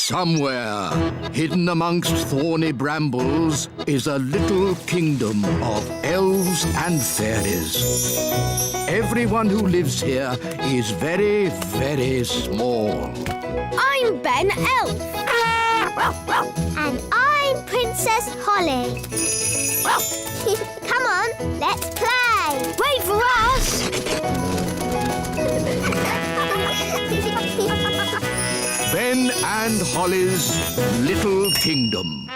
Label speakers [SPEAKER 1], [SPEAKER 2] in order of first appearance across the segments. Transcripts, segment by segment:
[SPEAKER 1] Somewhere, hidden amongst thorny brambles, is a little kingdom of elves and fairies. Everyone who lives here is very, very small.
[SPEAKER 2] I'm Ben Elf.
[SPEAKER 3] And I'm Princess Holly. Come on, let's play.
[SPEAKER 2] Wait for us.
[SPEAKER 1] Ben and Holly's Little Kingdom.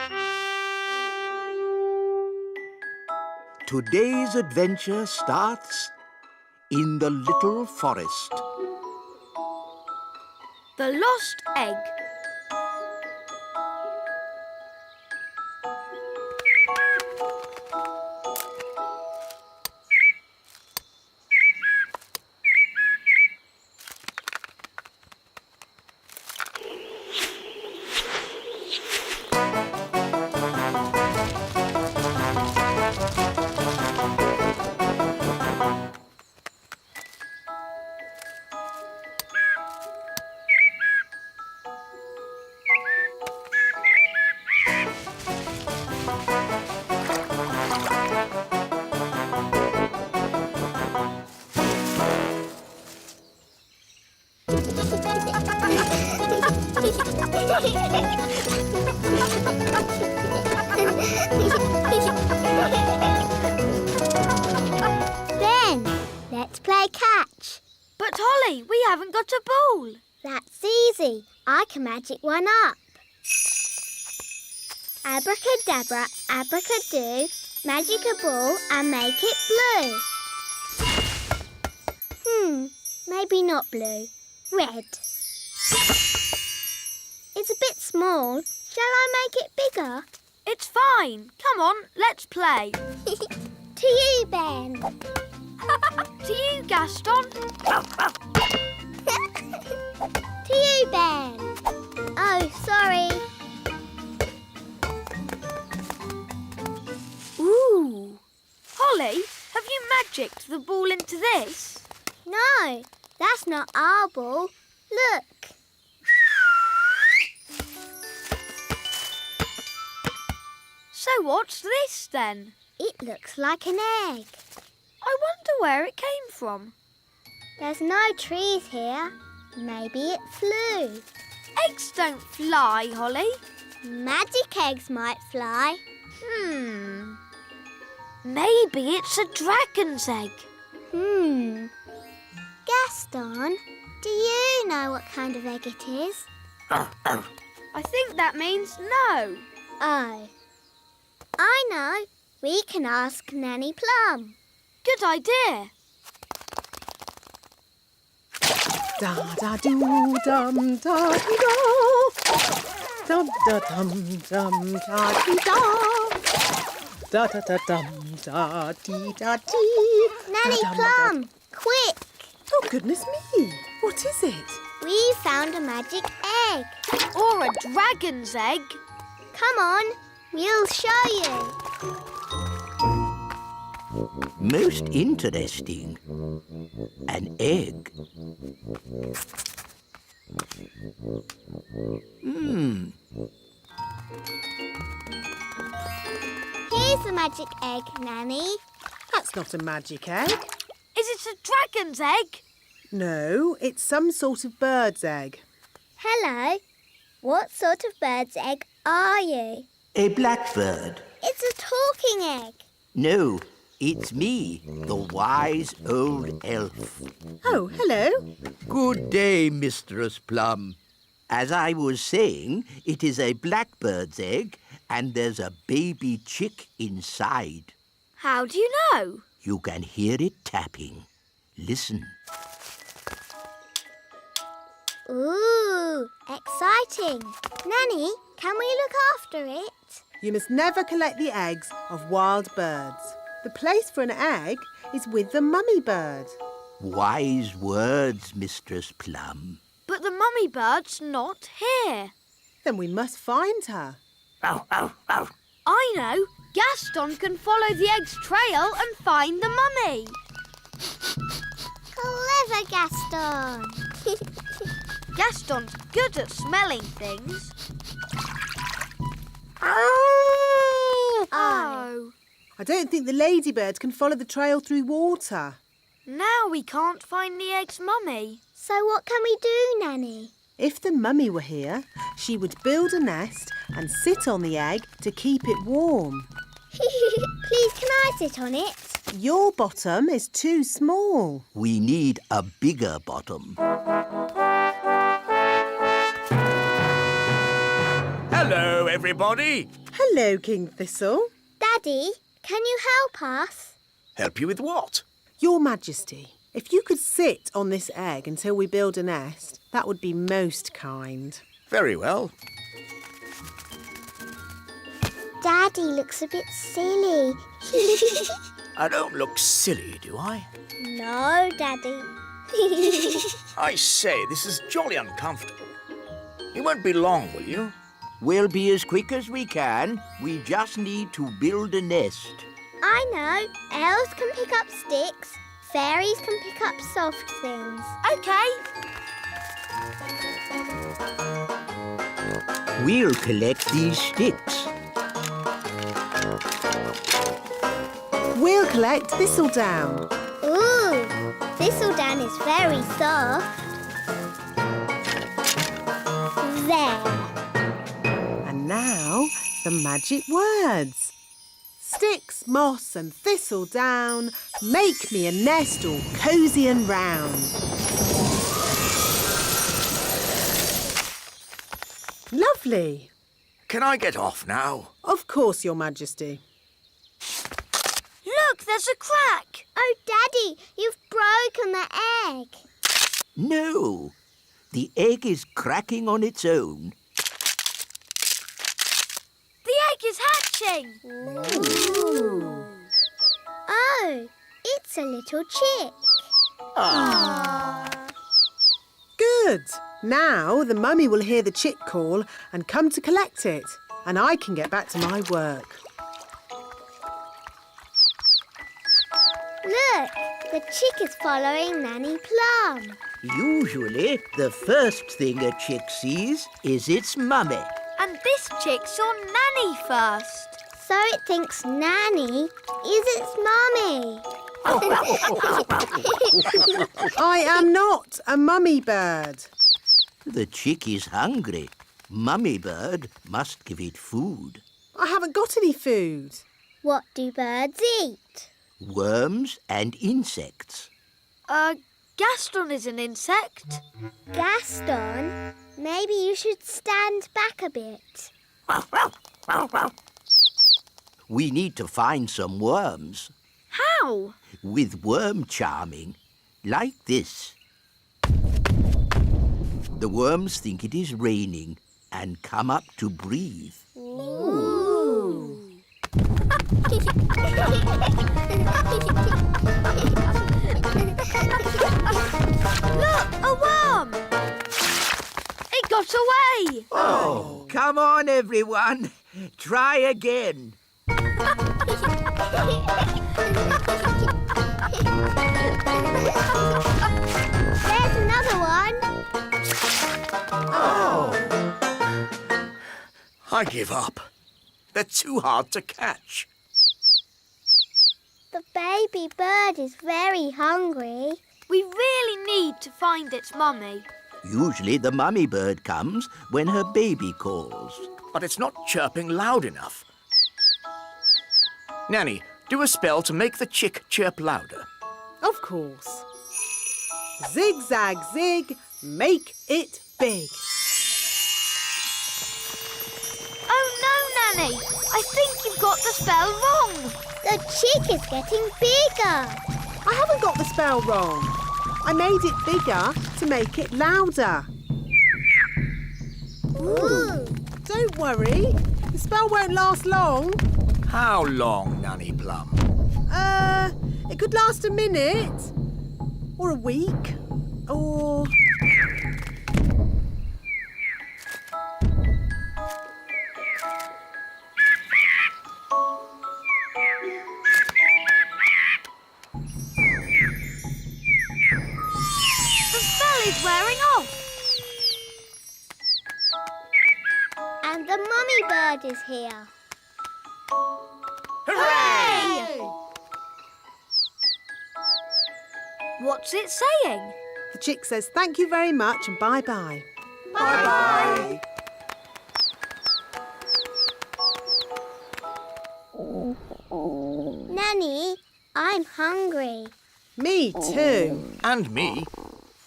[SPEAKER 1] Today's adventure starts in the little forest.
[SPEAKER 2] The lost egg.
[SPEAKER 3] Ben, let's play catch.
[SPEAKER 2] But Holly, we haven't got a ball.
[SPEAKER 3] That's easy. I can magic one up. Abracadabra, abracadoo, magic a ball and make it blue. Maybe not blue. Red. It's a bit small. Shall I make it bigger?
[SPEAKER 2] It's fine. Come on, let's play.
[SPEAKER 3] To you, Ben.
[SPEAKER 2] To you, Gaston.
[SPEAKER 3] To you, Ben. Oh, sorry.
[SPEAKER 2] Ooh. Holly, have you magicked the ball into this?
[SPEAKER 3] No, that's not our ball. Look.
[SPEAKER 2] So what's this then?
[SPEAKER 3] It looks like an egg.
[SPEAKER 2] I wonder where it came from.
[SPEAKER 3] There's no trees here. Maybe it flew.
[SPEAKER 2] Eggs don't fly, Holly.
[SPEAKER 3] Magic eggs might fly.
[SPEAKER 2] Maybe it's a dragon's egg.
[SPEAKER 3] Gaston, do you know what kind of egg it is?
[SPEAKER 2] I think that means no.
[SPEAKER 3] Oh. I know. We can ask Nanny Plum.
[SPEAKER 2] Good idea.
[SPEAKER 4] Da da do dum da dee da. Dum da dum dum da dee da. Da da da dum da dee da dee.
[SPEAKER 3] Nanny
[SPEAKER 4] Da, dum,
[SPEAKER 3] Plum, quick!
[SPEAKER 4] Oh goodness me! What is it?
[SPEAKER 3] We found a magic egg.
[SPEAKER 2] Or a dragon's egg.
[SPEAKER 3] Come on, we'll show you.
[SPEAKER 1] Most interesting. An egg.
[SPEAKER 3] Here's the magic egg, Nanny.
[SPEAKER 4] That's not a magic egg.
[SPEAKER 2] Is it a dragon's egg?
[SPEAKER 4] No, it's some sort of bird's egg.
[SPEAKER 3] Hello. What sort of bird's egg are you?
[SPEAKER 1] A blackbird.
[SPEAKER 3] It's a talking egg.
[SPEAKER 1] No, it's me, the wise old elf.
[SPEAKER 4] Oh, hello.
[SPEAKER 1] Good day, Mistress Plum. As I was saying, it is a blackbird's egg, and there's a baby chick inside.
[SPEAKER 2] How do you know?
[SPEAKER 1] You can hear it tapping. Listen.
[SPEAKER 3] Ooh, exciting. Nanny, can we look after it?
[SPEAKER 4] You must never collect the eggs of wild birds. The place for an egg is with the mummy bird.
[SPEAKER 1] Wise words, Mistress Plum.
[SPEAKER 2] But the mummy bird's not here.
[SPEAKER 4] Then we must find her.
[SPEAKER 2] I know. Gaston can follow the egg's trail and find the mummy.
[SPEAKER 3] Clever, Gaston.
[SPEAKER 2] Gaston's good at smelling things. Oh.
[SPEAKER 4] I don't think the ladybird can follow the trail through water.
[SPEAKER 2] Now we can't find the egg's mummy.
[SPEAKER 3] So what can we do, Nanny?
[SPEAKER 4] If the mummy were here, she would build a nest and sit on the egg to keep it warm.
[SPEAKER 3] Please, can I sit on it?
[SPEAKER 4] Your bottom is too small.
[SPEAKER 1] We need a bigger bottom.
[SPEAKER 5] Hello, everybody.
[SPEAKER 4] Hello, King Thistle.
[SPEAKER 3] Daddy, can you help us?
[SPEAKER 5] Help you with what?
[SPEAKER 4] Your Majesty, if you could sit on this egg until we build a nest, that would be most kind.
[SPEAKER 5] Very well.
[SPEAKER 3] Daddy looks a bit silly.
[SPEAKER 5] I don't look silly, do I?
[SPEAKER 3] No, Daddy.
[SPEAKER 5] I say, this is jolly uncomfortable. You won't be long, will you?
[SPEAKER 1] We'll be as quick as we can. We just need to build a nest.
[SPEAKER 3] I know. Elves can pick up sticks. Fairies can pick up soft things.
[SPEAKER 2] OK.
[SPEAKER 1] We'll collect these sticks.
[SPEAKER 4] We'll collect thistledown.
[SPEAKER 3] Ooh, thistledown is very soft. There.
[SPEAKER 4] And now, the magic words. Sticks, moss and thistledown, make me a nest all cosy and round. Lovely.
[SPEAKER 5] Can I get off now?
[SPEAKER 4] Of course, Your Majesty.
[SPEAKER 2] Look, there's a crack.
[SPEAKER 3] Oh, Daddy, you've broken the egg.
[SPEAKER 1] No, the egg is cracking on its own.
[SPEAKER 2] The egg is hatching.
[SPEAKER 3] Ooh. Oh, it's a little chick.
[SPEAKER 4] Good. Now the mummy will hear the chick call and come to collect it, and I can get back to my work.
[SPEAKER 3] Look, the chick is following Nanny Plum.
[SPEAKER 1] Usually, the first thing a chick sees is its mummy.
[SPEAKER 2] And this chick saw Nanny first.
[SPEAKER 3] So it thinks Nanny is its mummy.
[SPEAKER 4] I am not a mummy bird.
[SPEAKER 1] The chick is hungry. Mummy bird must give it food.
[SPEAKER 4] I haven't got any food.
[SPEAKER 3] What do birds eat?
[SPEAKER 1] Worms and insects.
[SPEAKER 2] Gaston is an insect.
[SPEAKER 3] Gaston, maybe you should stand back a bit.
[SPEAKER 1] We need to find some worms.
[SPEAKER 2] How?
[SPEAKER 1] With worm charming, like this. The worms think it is raining and come up to breathe.
[SPEAKER 3] Ooh.
[SPEAKER 2] Look, a worm. It got away.
[SPEAKER 1] Oh, come on, everyone. Try again.
[SPEAKER 3] There's another one.
[SPEAKER 5] I give up. They're too hard to catch.
[SPEAKER 3] The baby bird is very hungry.
[SPEAKER 2] We really need to find its mummy.
[SPEAKER 1] Usually the mummy bird comes when her baby calls.
[SPEAKER 5] But it's not chirping loud enough. Nanny, do a spell to make the chick chirp louder.
[SPEAKER 4] Of course. Zig-zag zig, make it big.
[SPEAKER 2] Oh no, Nanny. I think you've got the spell wrong.
[SPEAKER 3] The chick is getting bigger.
[SPEAKER 4] I haven't got the spell wrong. I made it bigger to make it louder.
[SPEAKER 3] Ooh.
[SPEAKER 4] Don't worry, the spell won't last long.
[SPEAKER 5] How long, Nanny Plum?
[SPEAKER 4] It could last a minute, or a week, or...
[SPEAKER 2] The spell is wearing off.
[SPEAKER 3] And the mummy bird is here.
[SPEAKER 2] Hooray! What's it saying?
[SPEAKER 4] The chick says thank you very much and bye-bye.
[SPEAKER 5] Bye-bye.
[SPEAKER 3] Nanny, I'm hungry.
[SPEAKER 4] Me too.
[SPEAKER 5] And me.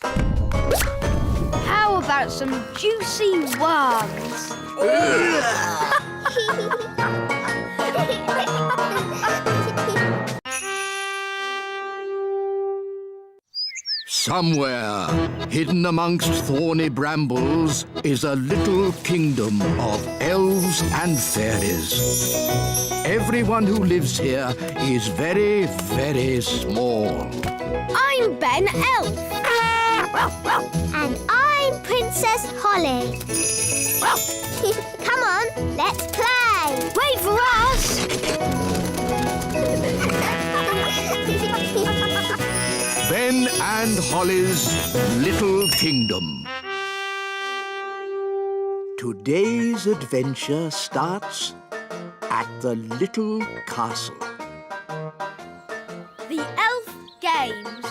[SPEAKER 2] How about some juicy worms?
[SPEAKER 1] Somewhere, hidden amongst thorny brambles, is a little kingdom of elves and fairies. Everyone who lives here is very, very small.
[SPEAKER 2] I'm Ben Elf.
[SPEAKER 3] And I'm Princess Holly. Come on, let's play.
[SPEAKER 2] Wait for us!
[SPEAKER 1] Ben and Holly's Little Kingdom. Today's adventure starts at the little castle.
[SPEAKER 2] The Elf Games.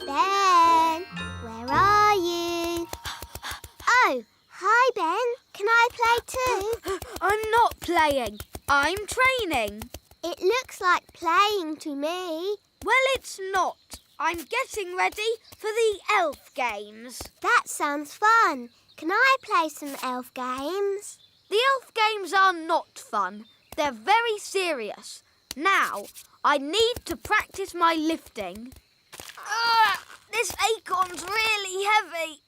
[SPEAKER 3] Ben, where are you? Oh, hi Ben. Can I play too?
[SPEAKER 2] I'm not playing. I'm training.
[SPEAKER 3] It looks like playing to me.
[SPEAKER 2] Well, it's not. I'm getting ready for the Elf Games.
[SPEAKER 3] That sounds fun. Can I play some elf games?
[SPEAKER 2] The Elf Games are not fun. They're very serious. Now, I need to practice my lifting. This acorn's really heavy.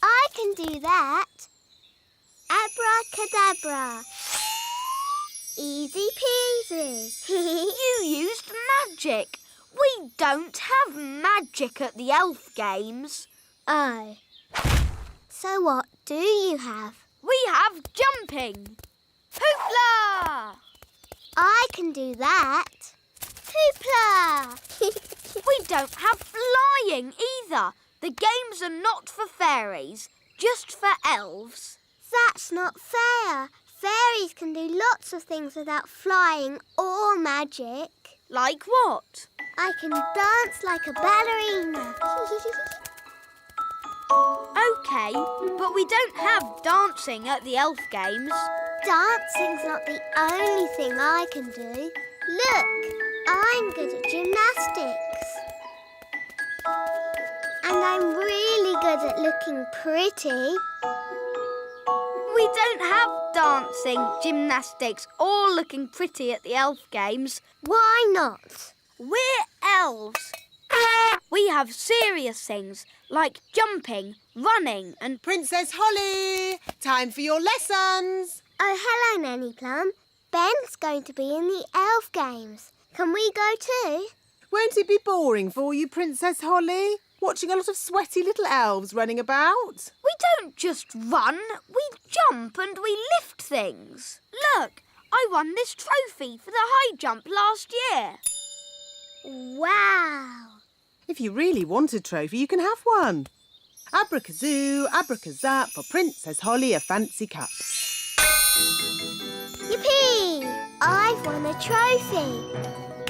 [SPEAKER 3] I can do that. Abracadabra. Easy peasy.
[SPEAKER 2] You used magic. We don't have magic at the Elf Games.
[SPEAKER 3] Oh. So what do you have?
[SPEAKER 2] We have jumping. Hoopla!
[SPEAKER 3] I can do that. Hoopla!
[SPEAKER 2] We don't have flying either. The games are not for fairies, just for elves.
[SPEAKER 3] That's not fair. Fairies can do lots of things without flying or magic.
[SPEAKER 2] Like what?
[SPEAKER 3] I can dance like a ballerina.
[SPEAKER 2] OK, but we don't have dancing at the Elf Games.
[SPEAKER 3] Dancing's not the only thing I can do. Look, I'm good at gymnastics. And I'm really good at looking pretty.
[SPEAKER 2] We don't have dancing, gymnastics or looking pretty at the Elf Games.
[SPEAKER 3] Why not?
[SPEAKER 2] We're elves. We have serious things like jumping, running and...
[SPEAKER 4] Princess Holly, time for your lessons.
[SPEAKER 3] Oh, hello, Nanny Plum. Ben's going to be in the elf games. Can we go too?
[SPEAKER 4] Won't it be boring for you, Princess Holly? Watching a lot of sweaty little elves running about?
[SPEAKER 2] We don't just run, we jump and we lift things. Look, I won this trophy for the high jump last year.
[SPEAKER 3] Wow.
[SPEAKER 4] If you really want a trophy, you can have one. Abracazoo, abracazap, for Princess Holly a fancy cup.
[SPEAKER 3] Yippee! I've won a trophy.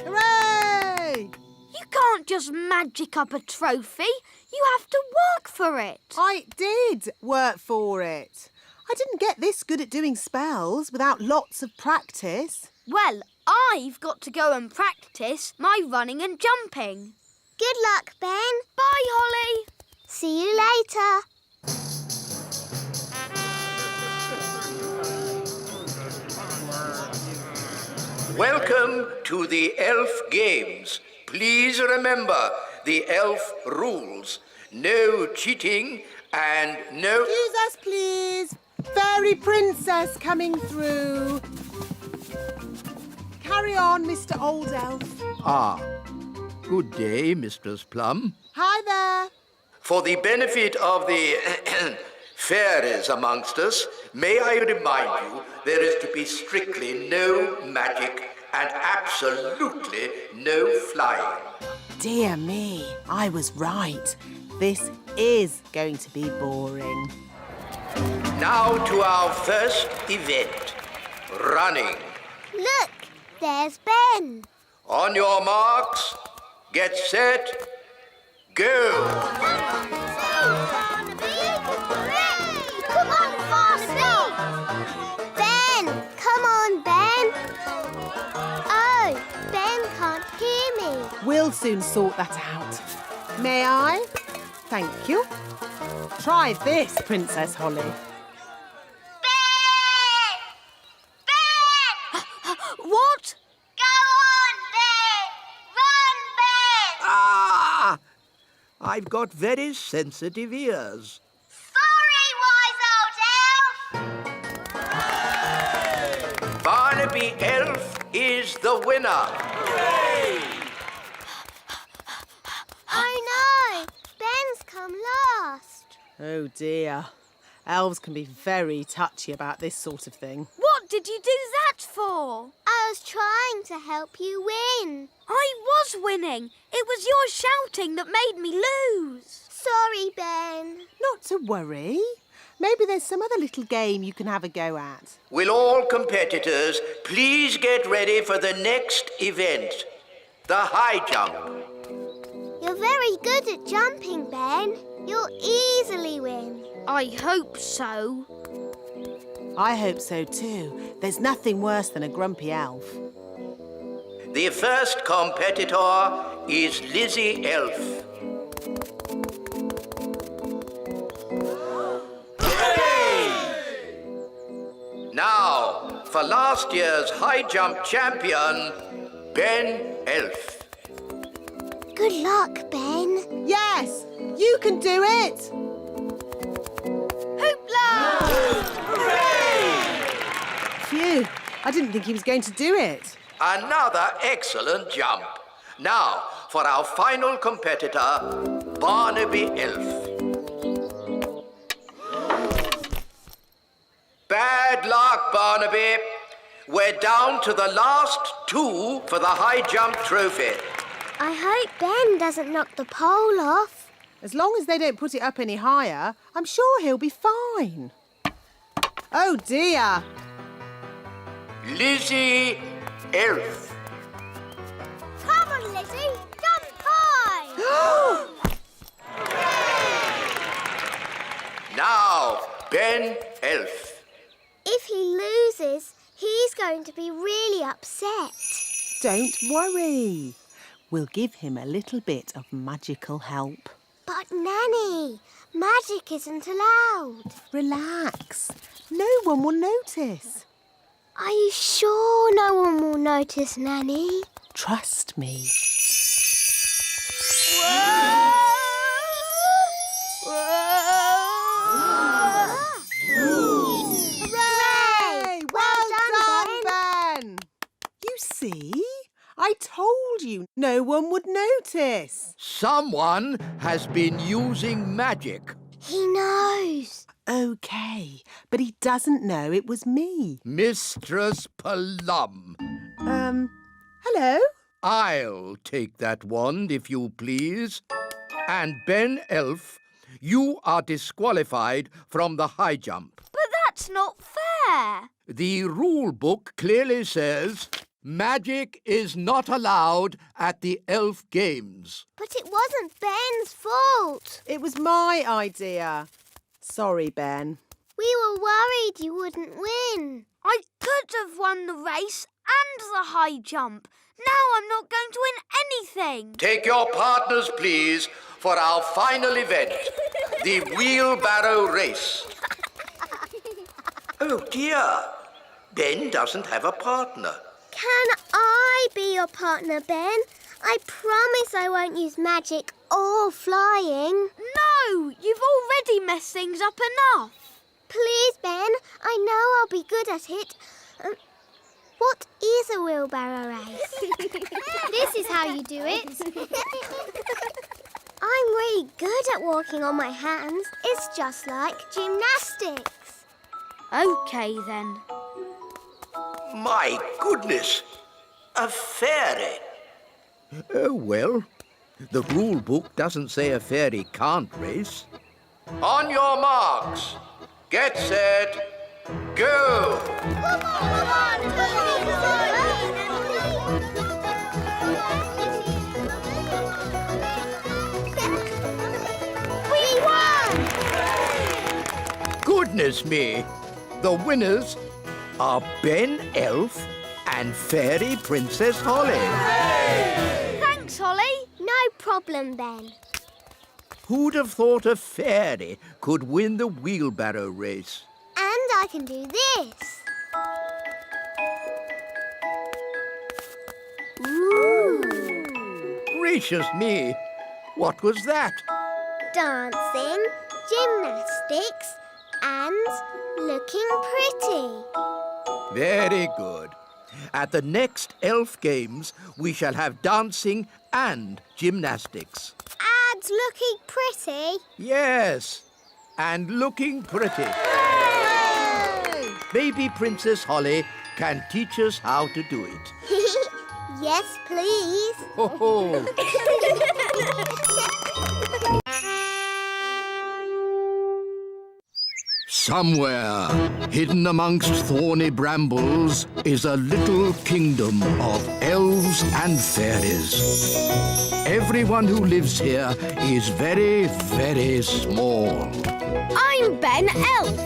[SPEAKER 4] Hooray!
[SPEAKER 2] You can't just magic up a trophy. You have to work for it.
[SPEAKER 4] I did work for it. I didn't get this good at doing spells without lots of practice.
[SPEAKER 2] Well, I've got to go and practice my running and jumping.
[SPEAKER 3] Good luck, Ben.
[SPEAKER 2] Bye, Holly.
[SPEAKER 3] See you later.
[SPEAKER 1] Welcome to the Elf Games. Please remember the elf rules. No cheating and no...
[SPEAKER 4] Excuse us, please. Fairy princess coming through. Carry on, Mr. Old Elf.
[SPEAKER 1] Ah, good day, Mistress Plum.
[SPEAKER 4] Hi there.
[SPEAKER 1] For the benefit of the fairies amongst us, may I remind you there is to be strictly no magic and absolutely no flying.
[SPEAKER 4] dear me, I was right. This is going to be boring.
[SPEAKER 6] Now to our first event, running.
[SPEAKER 3] Look, there's Ben.
[SPEAKER 6] On your marks, get set, go!
[SPEAKER 3] Come on, Farnaby! Ben! Come on, Ben! Oh, Ben can't hear me.
[SPEAKER 4] We'll soon sort that out. May I? Thank you. Try this, Princess Holly.
[SPEAKER 3] Ben! Ben!
[SPEAKER 2] What?
[SPEAKER 3] Go on, Ben! Run, Ben!
[SPEAKER 1] Ah! I've got very sensitive ears.
[SPEAKER 3] Sorry, wise old elf!
[SPEAKER 6] Barnaby Elf is the winner.
[SPEAKER 3] Oh no! Ben's come last.
[SPEAKER 4] Oh dear. Elves can be very touchy about this sort of thing.
[SPEAKER 2] What did you do that for?
[SPEAKER 3] I was trying to help you win.
[SPEAKER 2] I was winning. It was your shouting that made me lose.
[SPEAKER 3] Sorry, Ben.
[SPEAKER 4] Not to worry. Maybe there's some other little game you can have a go at.
[SPEAKER 6] Will all competitors please get ready for the next event, the high jump.
[SPEAKER 3] You're very good at jumping, Ben. You'll easily win.
[SPEAKER 2] I hope so.
[SPEAKER 4] I hope so too. There's nothing worse than a grumpy elf.
[SPEAKER 6] The first competitor is Lizzie Elf. Now, for last year's high jump champion, Ben Elf.
[SPEAKER 3] Good luck, Ben.
[SPEAKER 4] Yes! You can do it!
[SPEAKER 2] Hoopla!
[SPEAKER 4] Phew! I didn't think he was going to do it.
[SPEAKER 6] Another excellent jump. Now, for our final competitor, Barnaby Elf. Bad luck, Barnaby. We're down to the last two for the high jump trophy.
[SPEAKER 3] I hope Ben doesn't knock the pole off.
[SPEAKER 4] As long as they don't put it up any higher, I'm sure he'll be fine. Oh dear!
[SPEAKER 6] Lizzie Elf.
[SPEAKER 3] Come on, Lizzie. Jump high.
[SPEAKER 6] Now, Ben Elf.
[SPEAKER 3] If he loses, he's going to be really upset.
[SPEAKER 4] Don't worry. We'll give him a little bit of magical help.
[SPEAKER 3] But, Nanny, magic isn't allowed.
[SPEAKER 4] Relax. No one will notice.
[SPEAKER 3] Are you sure no one will notice, Nanny?
[SPEAKER 4] Trust me.
[SPEAKER 3] Hooray! Well done, Ben.
[SPEAKER 4] You see? I told you no one would notice.
[SPEAKER 1] Someone has been using magic.
[SPEAKER 3] He knows.
[SPEAKER 4] OK, but he doesn't know it was me.
[SPEAKER 1] Mistress Plum.
[SPEAKER 4] Hello?
[SPEAKER 1] I'll take that wand, if you please. And Ben Elf, you are disqualified from the high jump.
[SPEAKER 2] But that's not fair.
[SPEAKER 1] The rule book clearly says magic is not allowed at the elf games.
[SPEAKER 3] But it wasn't Ben's fault.
[SPEAKER 4] It was my idea. Sorry, Ben.
[SPEAKER 3] We were worried you wouldn't win.
[SPEAKER 2] I could have won the race and the high jump. Now I'm not going to win anything.
[SPEAKER 6] Take your partners, please, for our final event, the wheelbarrow race. Oh, dear. Ben doesn't have a partner.
[SPEAKER 3] Can I be your partner, Ben? I promise I won't use magic or flying.
[SPEAKER 2] No, you've already messed things up enough.
[SPEAKER 3] Please, Ben. I know I'll be good at it. What is a wheelbarrow race? This is how you do it. I'm really good at walking on my hands. It's just like gymnastics.
[SPEAKER 2] OK, then.
[SPEAKER 6] My goodness, a fairy.
[SPEAKER 1] Oh, well, The rule book doesn't say a fairy can't race.
[SPEAKER 6] On your marks, get set, go!
[SPEAKER 3] We won!
[SPEAKER 1] Goodness me! The winners are Ben Elf and Fairy Princess Holly.
[SPEAKER 2] Thanks, Holly.
[SPEAKER 3] No problem, Ben.
[SPEAKER 1] Who'd have thought a fairy could win the wheelbarrow race?
[SPEAKER 3] And I can do this. Ooh.
[SPEAKER 1] Gracious me! What was that?
[SPEAKER 3] Dancing, gymnastics, and looking pretty.
[SPEAKER 1] Very good. At the next Elf Games, we shall have dancing and gymnastics.
[SPEAKER 3] And looking pretty.
[SPEAKER 1] Yes, and looking pretty. Maybe Princess Holly can teach us how to do it.
[SPEAKER 3] Yes, please.
[SPEAKER 1] Ho ho! Somewhere, hidden amongst thorny brambles, is a little kingdom of elves and fairies. Everyone who lives here is very, very small.
[SPEAKER 2] I'm Ben Elf.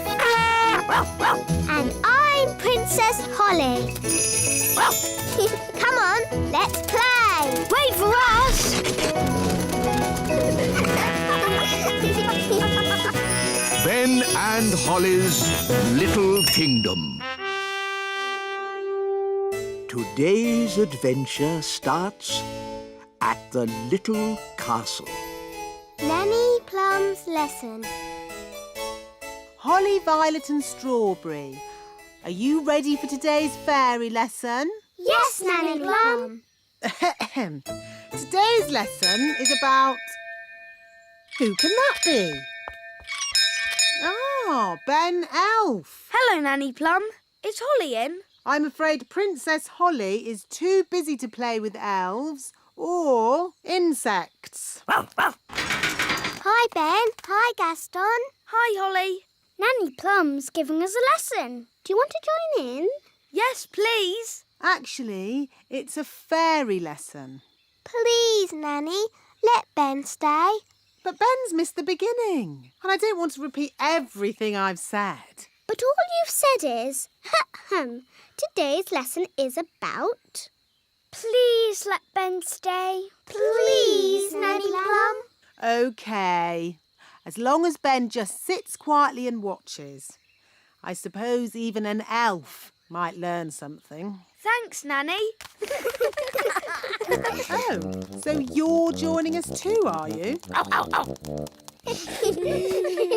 [SPEAKER 3] And I'm Princess Holly. Come on, let's play.
[SPEAKER 2] Wait for us.
[SPEAKER 1] Ben and Holly's Little Kingdom. Today's adventure starts at the little castle.
[SPEAKER 3] Nanny Plum's lesson.
[SPEAKER 4] Holly, Violet and Strawberry, are you ready for today's fairy lesson?
[SPEAKER 3] Yes, Nanny Plum.
[SPEAKER 4] Today's lesson is about... Who can that be? Ah, Ben Elf.
[SPEAKER 2] Hello, Nanny Plum. Is Holly in?
[SPEAKER 4] I'm afraid Princess Holly is too busy to play with elves or insects.
[SPEAKER 3] Hi, Ben. Hi, Gaston.
[SPEAKER 2] Hi, Holly.
[SPEAKER 3] Nanny Plum's giving us a lesson. Do you want to join in?
[SPEAKER 2] Yes, please.
[SPEAKER 4] Actually, it's a fairy lesson.
[SPEAKER 3] Please, Nanny. Let Ben stay.
[SPEAKER 4] But Ben's missed the beginning, and I don't want to repeat everything I've said.
[SPEAKER 3] But all you've said is, today's lesson is about... Please let Ben stay. Please, Nanny Plum.
[SPEAKER 4] OK. As long as Ben just sits quietly and watches. I suppose even an elf might learn something.
[SPEAKER 2] Thanks, Nanny.
[SPEAKER 4] Oh, so you're joining us too, are you?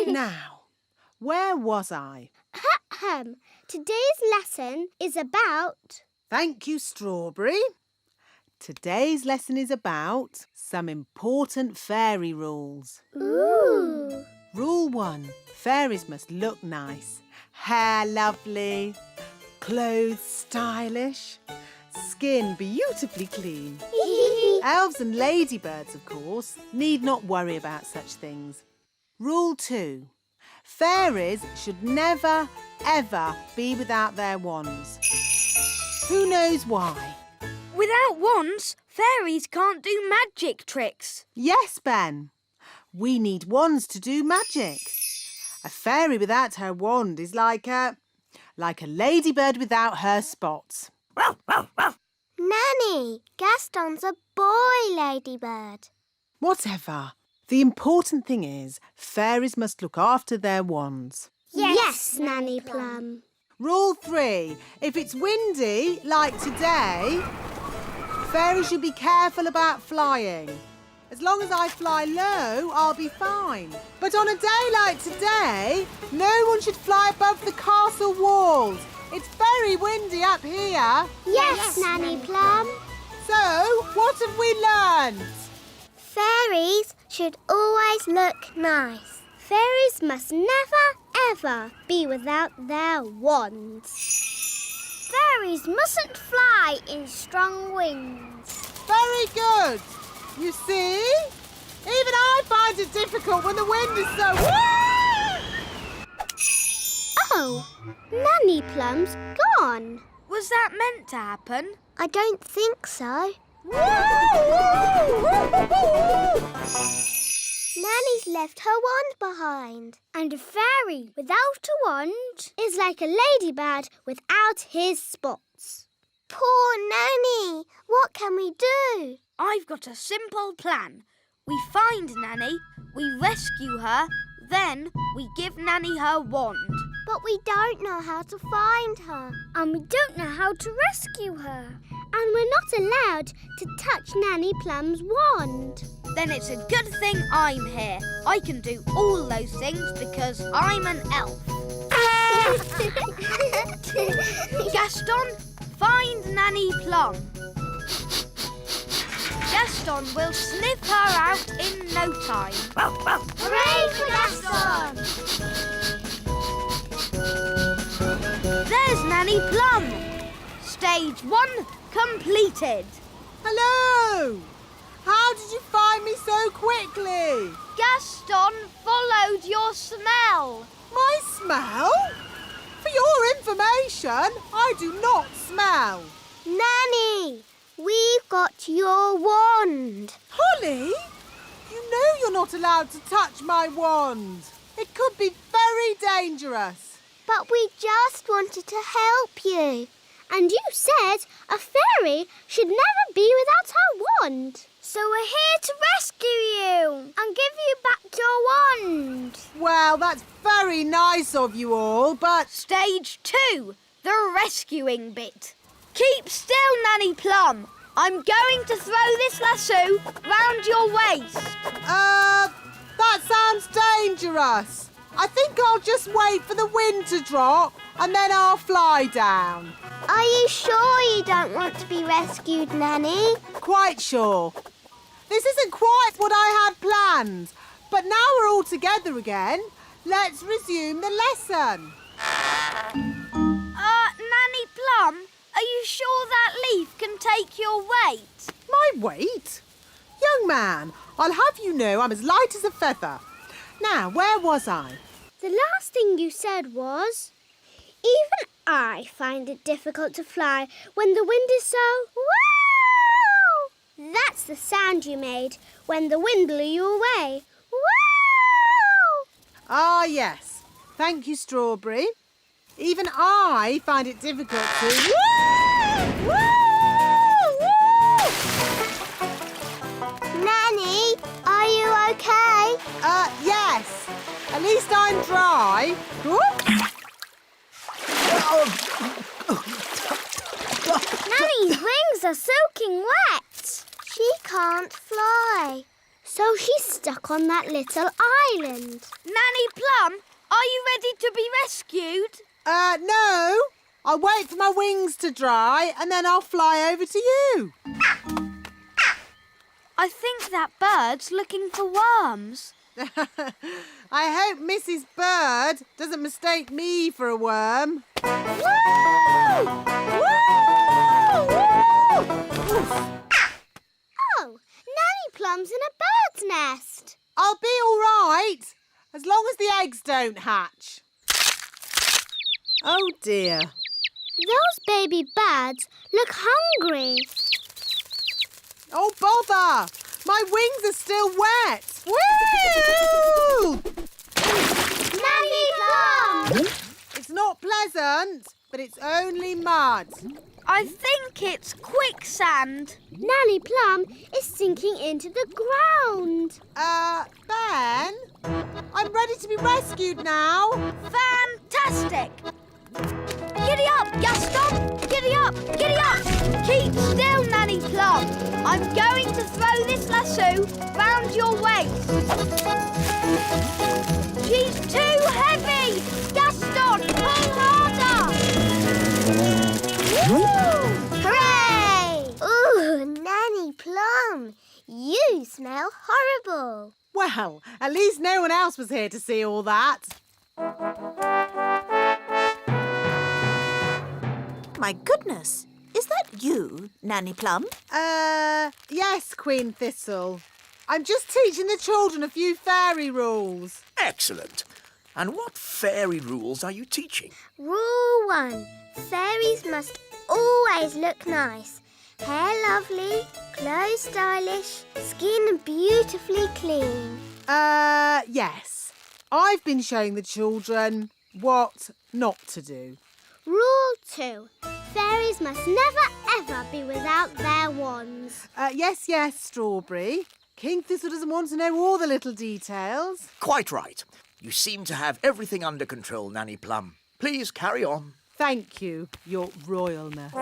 [SPEAKER 4] Now, where was I?
[SPEAKER 3] Today's lesson is about...
[SPEAKER 4] Thank you, Strawberry. Today's lesson is about some important fairy rules.
[SPEAKER 3] Ooh.
[SPEAKER 4] Rule 1. Fairies must look nice. Hair lovely. Clothes stylish. Skin beautifully clean. Elves and ladybirds, of course, need not worry about such things. Rule 2. Fairies should never, ever be without their wands. Who knows why?
[SPEAKER 2] Without wands, fairies can't do magic tricks.
[SPEAKER 4] Yes, Ben. We need wands to do magic. A fairy without her wand is like a ladybird without her spots.
[SPEAKER 3] Nanny, Gaston's a boy ladybird.
[SPEAKER 4] Whatever. The important thing is fairies must look after their wands.
[SPEAKER 3] Yes, Nanny Plum.
[SPEAKER 4] Rule 3. If it's windy, like today, fairies should be careful about flying. As long as I fly low, I'll be fine. But on a day like today, no one should fly above the castle walls. It's very windy up here.
[SPEAKER 3] Yes, Nanny Plum.
[SPEAKER 4] So, what have we learned?
[SPEAKER 3] Fairies should always look nice. Fairies must never, ever be without their wands. Fairies mustn't fly in strong winds.
[SPEAKER 4] Very good. You see? Even I find it difficult when the wind is so...
[SPEAKER 3] Oh, Nanny Plum's gone.
[SPEAKER 2] Was that meant to happen?
[SPEAKER 3] I don't think so. Nanny's left her wand behind. And a fairy without a wand is like a ladybird without his spots. Poor Nanny! What can we do?
[SPEAKER 2] I've got a simple plan. We find Nanny, we rescue her, then we give Nanny her wand.
[SPEAKER 3] But we don't know how to find her. And we don't know how to rescue her. And we're not allowed to touch Nanny Plum's wand.
[SPEAKER 2] Then it's a good thing I'm here. I can do all those things because I'm an elf. Gaston, find Nanny Plum. Gaston will sniff her out in no time.
[SPEAKER 3] Hooray for Gaston!
[SPEAKER 2] There's Nanny Plum. Stage 1 completed.
[SPEAKER 4] Hello! How did you find me so quickly?
[SPEAKER 2] Gaston followed your smell.
[SPEAKER 4] My smell? For your information, I do not smell.
[SPEAKER 3] Nanny, we've got your wand.
[SPEAKER 4] Holly, you know you're not allowed to touch my wand. It could be very dangerous.
[SPEAKER 3] But we just wanted to help you. And you said a fairy should never be without her wand. So we're here to rescue you and give you back your wand.
[SPEAKER 4] Well, that's very nice of you all, but...
[SPEAKER 2] Stage 2, the rescuing bit. Keep still, Nanny Plum. I'm going to throw this lasso round your waist.
[SPEAKER 4] That sounds dangerous. I think I'll just wait for the wind to drop and then I'll fly down.
[SPEAKER 3] Are you sure you don't want to be rescued, Nanny?
[SPEAKER 4] Quite sure. This isn't quite what I had planned, but now we're all together again. Let's resume the lesson.
[SPEAKER 2] Nanny Plum, are you sure that leaf can take your weight?
[SPEAKER 4] My weight? Young man, I'll have you know I'm as light as a feather. Now, where was I?
[SPEAKER 3] The last thing you said was, even I find it difficult to fly when the wind is so... Wow! That's the sound you made when the wind blew you away. Wow!
[SPEAKER 4] Ah, yes. Thank you, Strawberry. Even I find it difficult to... Woo!
[SPEAKER 3] Nanny, are you okay?
[SPEAKER 4] Yes. At least I'm dry.
[SPEAKER 3] Nanny's wings are soaking wet. She can't fly. So she's stuck on that little island.
[SPEAKER 2] Nanny Plum, are you ready to be rescued?
[SPEAKER 4] No. I'll wait for my wings to dry and then I'll fly over to you.
[SPEAKER 2] I think that bird's looking for worms.
[SPEAKER 4] I hope Mrs. Bird doesn't mistake me for a worm.
[SPEAKER 3] Woo! Woo! Oh, Nanny Plum's in a bird's nest.
[SPEAKER 4] I'll be all right, as long as the eggs don't hatch. Oh, dear.
[SPEAKER 3] Those baby birds look hungry.
[SPEAKER 4] Oh, bother! My wings are still wet. Woo!
[SPEAKER 3] Nanny Plum!
[SPEAKER 4] It's not pleasant, but it's only mud.
[SPEAKER 2] I think it's quicksand.
[SPEAKER 3] Nanny Plum is sinking into the ground.
[SPEAKER 4] Ben? I'm ready to be rescued now.
[SPEAKER 2] Fantastic! Giddy up, Gaston! Giddy up! Giddy up! Keep still, Nanny Plum. I'm going to throw this lasso round your waist. She's too heavy! Gaston, pull harder!
[SPEAKER 3] Hooray! Ooh, Nanny Plum, you smell horrible.
[SPEAKER 4] Well, at least no one else was here to see all that.
[SPEAKER 7] My goodness, Is that you, Nanny Plum?
[SPEAKER 4] Yes, Queen Thistle. I'm just teaching the children a few fairy rules.
[SPEAKER 5] Excellent. And what fairy rules are you teaching?
[SPEAKER 3] Rule 1. Fairies must always look nice. Hair lovely, clothes stylish, skin beautifully clean.
[SPEAKER 4] Yes. I've been showing the children what not to do.
[SPEAKER 3] Rule 2. Fairies must never ever be without their wands.
[SPEAKER 4] Yes, Strawberry. King Thistle doesn't want to know all the little details.
[SPEAKER 5] Quite right. You seem to have everything under control, Nanny Plum. Please carry on.
[SPEAKER 4] Thank you, Your Royalness.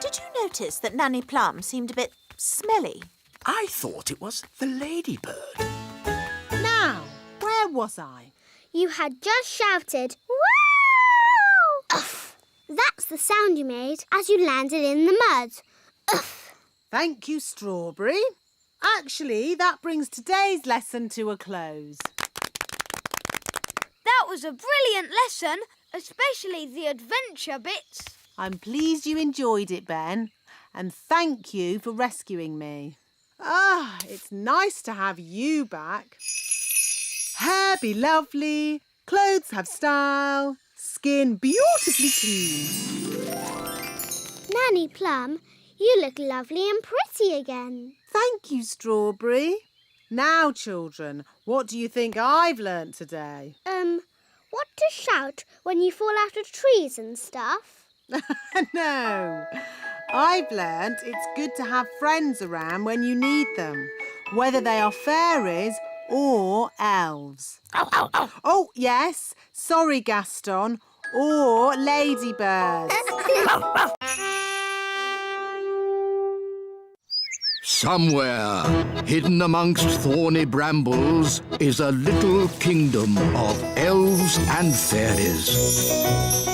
[SPEAKER 7] Did you notice that Nanny Plum seemed a bit smelly?
[SPEAKER 5] I thought it was the ladybird.
[SPEAKER 4] Now, where was I?
[SPEAKER 3] You had just shouted, "Wow!" Uff. That's the sound you made as you landed in the mud. Uff.
[SPEAKER 4] Thank you, Strawberry. Actually, that brings today's lesson to a close.
[SPEAKER 2] That was a brilliant lesson, especially the adventure bits.
[SPEAKER 4] I'm pleased you enjoyed it, Ben, and thank you for rescuing me. It's nice to have you back. Hair be lovely, clothes have style, skin beautifully clean.
[SPEAKER 3] Nanny Plum, you look lovely and pretty again.
[SPEAKER 4] Thank you, Strawberry. Now, children, what do you think I've learnt today?
[SPEAKER 3] What to shout when you fall out of trees and stuff?
[SPEAKER 4] No. I've learnt it's good to have friends around when you need them, whether they are fairies or elves.
[SPEAKER 5] Ow, ow, ow.
[SPEAKER 4] Oh, yes. Sorry, Gaston. Or ladybirds.
[SPEAKER 1] Somewhere, hidden amongst thorny brambles, is a little kingdom of elves and fairies.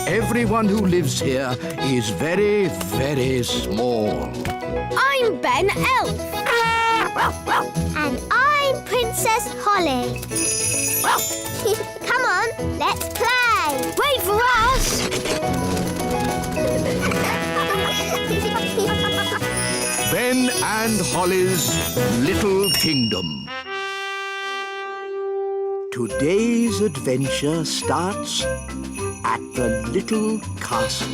[SPEAKER 1] Everyone who lives here is very, very small.
[SPEAKER 2] I'm Ben Elf.
[SPEAKER 3] And I'm Princess Holly. Come on, let's play.
[SPEAKER 2] Wait for us!
[SPEAKER 1] Ben and Holly's Little Kingdom. Today's adventure starts at the little castle.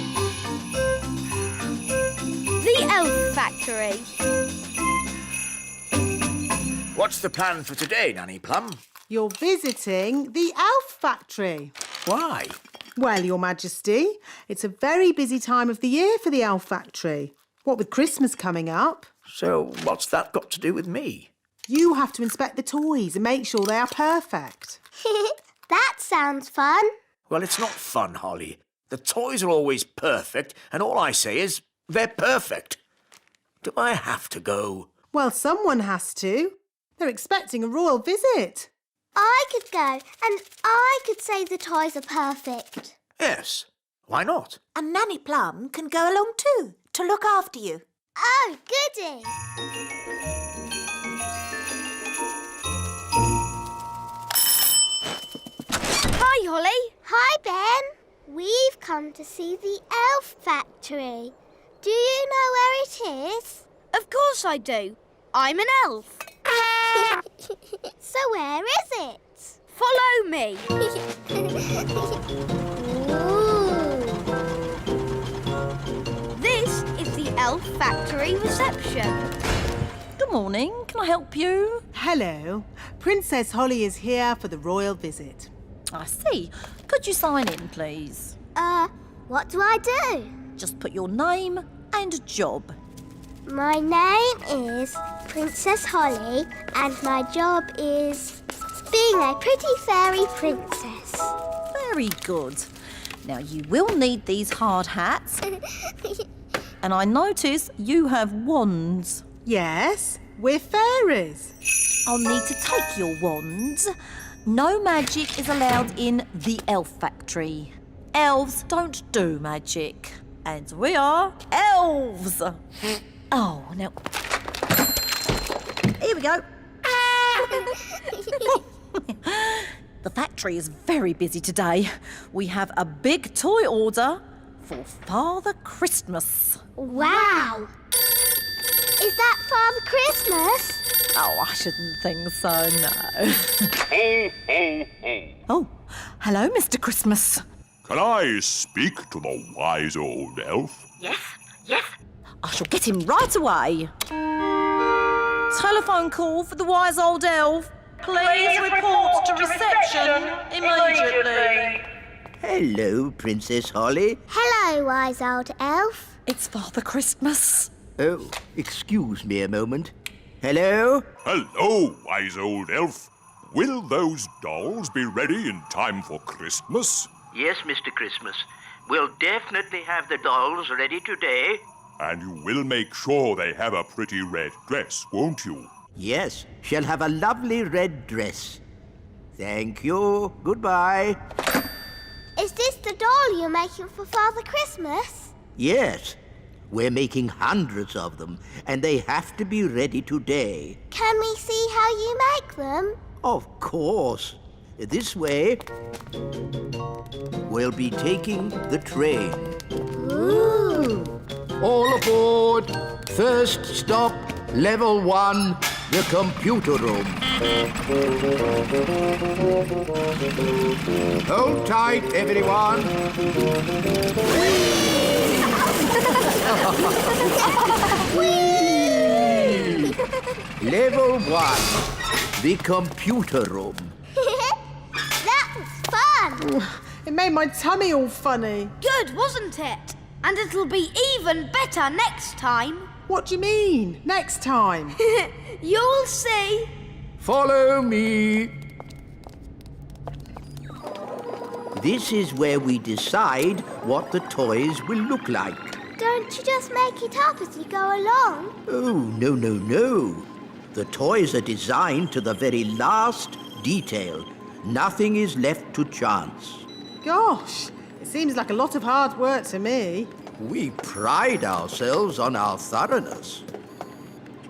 [SPEAKER 2] The Elf Factory.
[SPEAKER 5] What's the plan for today, Nanny Plum?
[SPEAKER 4] You're visiting the elf factory.
[SPEAKER 5] Why?
[SPEAKER 4] Well, Your Majesty, it's a very busy time of the year for the elf factory. What with Christmas coming up.
[SPEAKER 5] So what's that got to do with me?
[SPEAKER 4] You have to inspect the toys and make sure they are perfect.
[SPEAKER 3] That sounds fun.
[SPEAKER 5] Well, it's not fun, Holly. The toys are always perfect, and all I say is they're perfect. Do I have to go?
[SPEAKER 4] Well, someone has to. They're expecting a royal visit.
[SPEAKER 3] I could go and I could say the toys are perfect.
[SPEAKER 5] Yes. Why not?
[SPEAKER 7] And Nanny Plum can go along too, to look after you.
[SPEAKER 3] Oh, goody.
[SPEAKER 2] Hi, Holly.
[SPEAKER 3] Hi, Ben. We've come to see the elf factory. Do you know where it is?
[SPEAKER 2] Of course I do. I'm an elf.
[SPEAKER 3] So where is it?
[SPEAKER 2] Follow me.
[SPEAKER 3] Ooh.
[SPEAKER 2] This is the Elf Factory reception.
[SPEAKER 8] Good morning. Can I help you?
[SPEAKER 4] Hello. Princess Holly is here for the royal visit.
[SPEAKER 8] I see. Could you sign in, please?
[SPEAKER 3] What do I do?
[SPEAKER 8] Just put your name and job.
[SPEAKER 3] My name is Princess Holly and my job is being a pretty fairy princess.
[SPEAKER 8] Very good. Now, you will need these hard hats. And I notice you have wands.
[SPEAKER 4] Yes, we're fairies.
[SPEAKER 8] I'll need to take your wands. No magic is allowed in the elf factory. Elves don't do magic. And we are elves. Oh, now... Here we go. The factory is very busy today. We have a big toy order for Father Christmas.
[SPEAKER 3] Wow! Is that Father Christmas?
[SPEAKER 8] Oh, I shouldn't think so, no. Oh, hello, Mr. Christmas.
[SPEAKER 9] Can I speak to the wise old elf?
[SPEAKER 8] Yes. I shall get him right away. Telephone call for the wise old elf. Please report to reception immediately.
[SPEAKER 1] Hello, Princess Holly.
[SPEAKER 3] Hello, wise old elf.
[SPEAKER 8] It's Father Christmas.
[SPEAKER 1] Oh, excuse me a moment. Hello?
[SPEAKER 9] Hello, wise old elf. Will those dolls be ready in time for Christmas?
[SPEAKER 6] Yes, Mr. Christmas. We'll definitely have the dolls ready today.
[SPEAKER 9] And you will make sure they have a pretty red dress, won't you?
[SPEAKER 1] Yes, she'll have a lovely red dress. Thank you. Goodbye.
[SPEAKER 3] Is this the doll you're making for Father Christmas?
[SPEAKER 1] Yes, we're making hundreds of them, and they have to be ready today.
[SPEAKER 3] Can we see how you make them?
[SPEAKER 1] Of course. This way, we'll be taking the train.
[SPEAKER 3] Ooh!
[SPEAKER 1] All aboard. First stop, level 1, the computer room. Hold tight, everyone. Level 1, the computer room.
[SPEAKER 3] That was fun!
[SPEAKER 4] It made my tummy all funny.
[SPEAKER 2] Good, wasn't it? And it'll be even better next time.
[SPEAKER 4] What do you mean? Next time?
[SPEAKER 2] You'll see.
[SPEAKER 1] Follow me. This is where we decide what the toys will look like.
[SPEAKER 3] Don't you just make it up as you go along?
[SPEAKER 1] Oh, no. The toys are designed to the very last detail. Nothing is left to chance.
[SPEAKER 4] Gosh, it seems like a lot of hard work to me.
[SPEAKER 1] We pride ourselves on our thoroughness.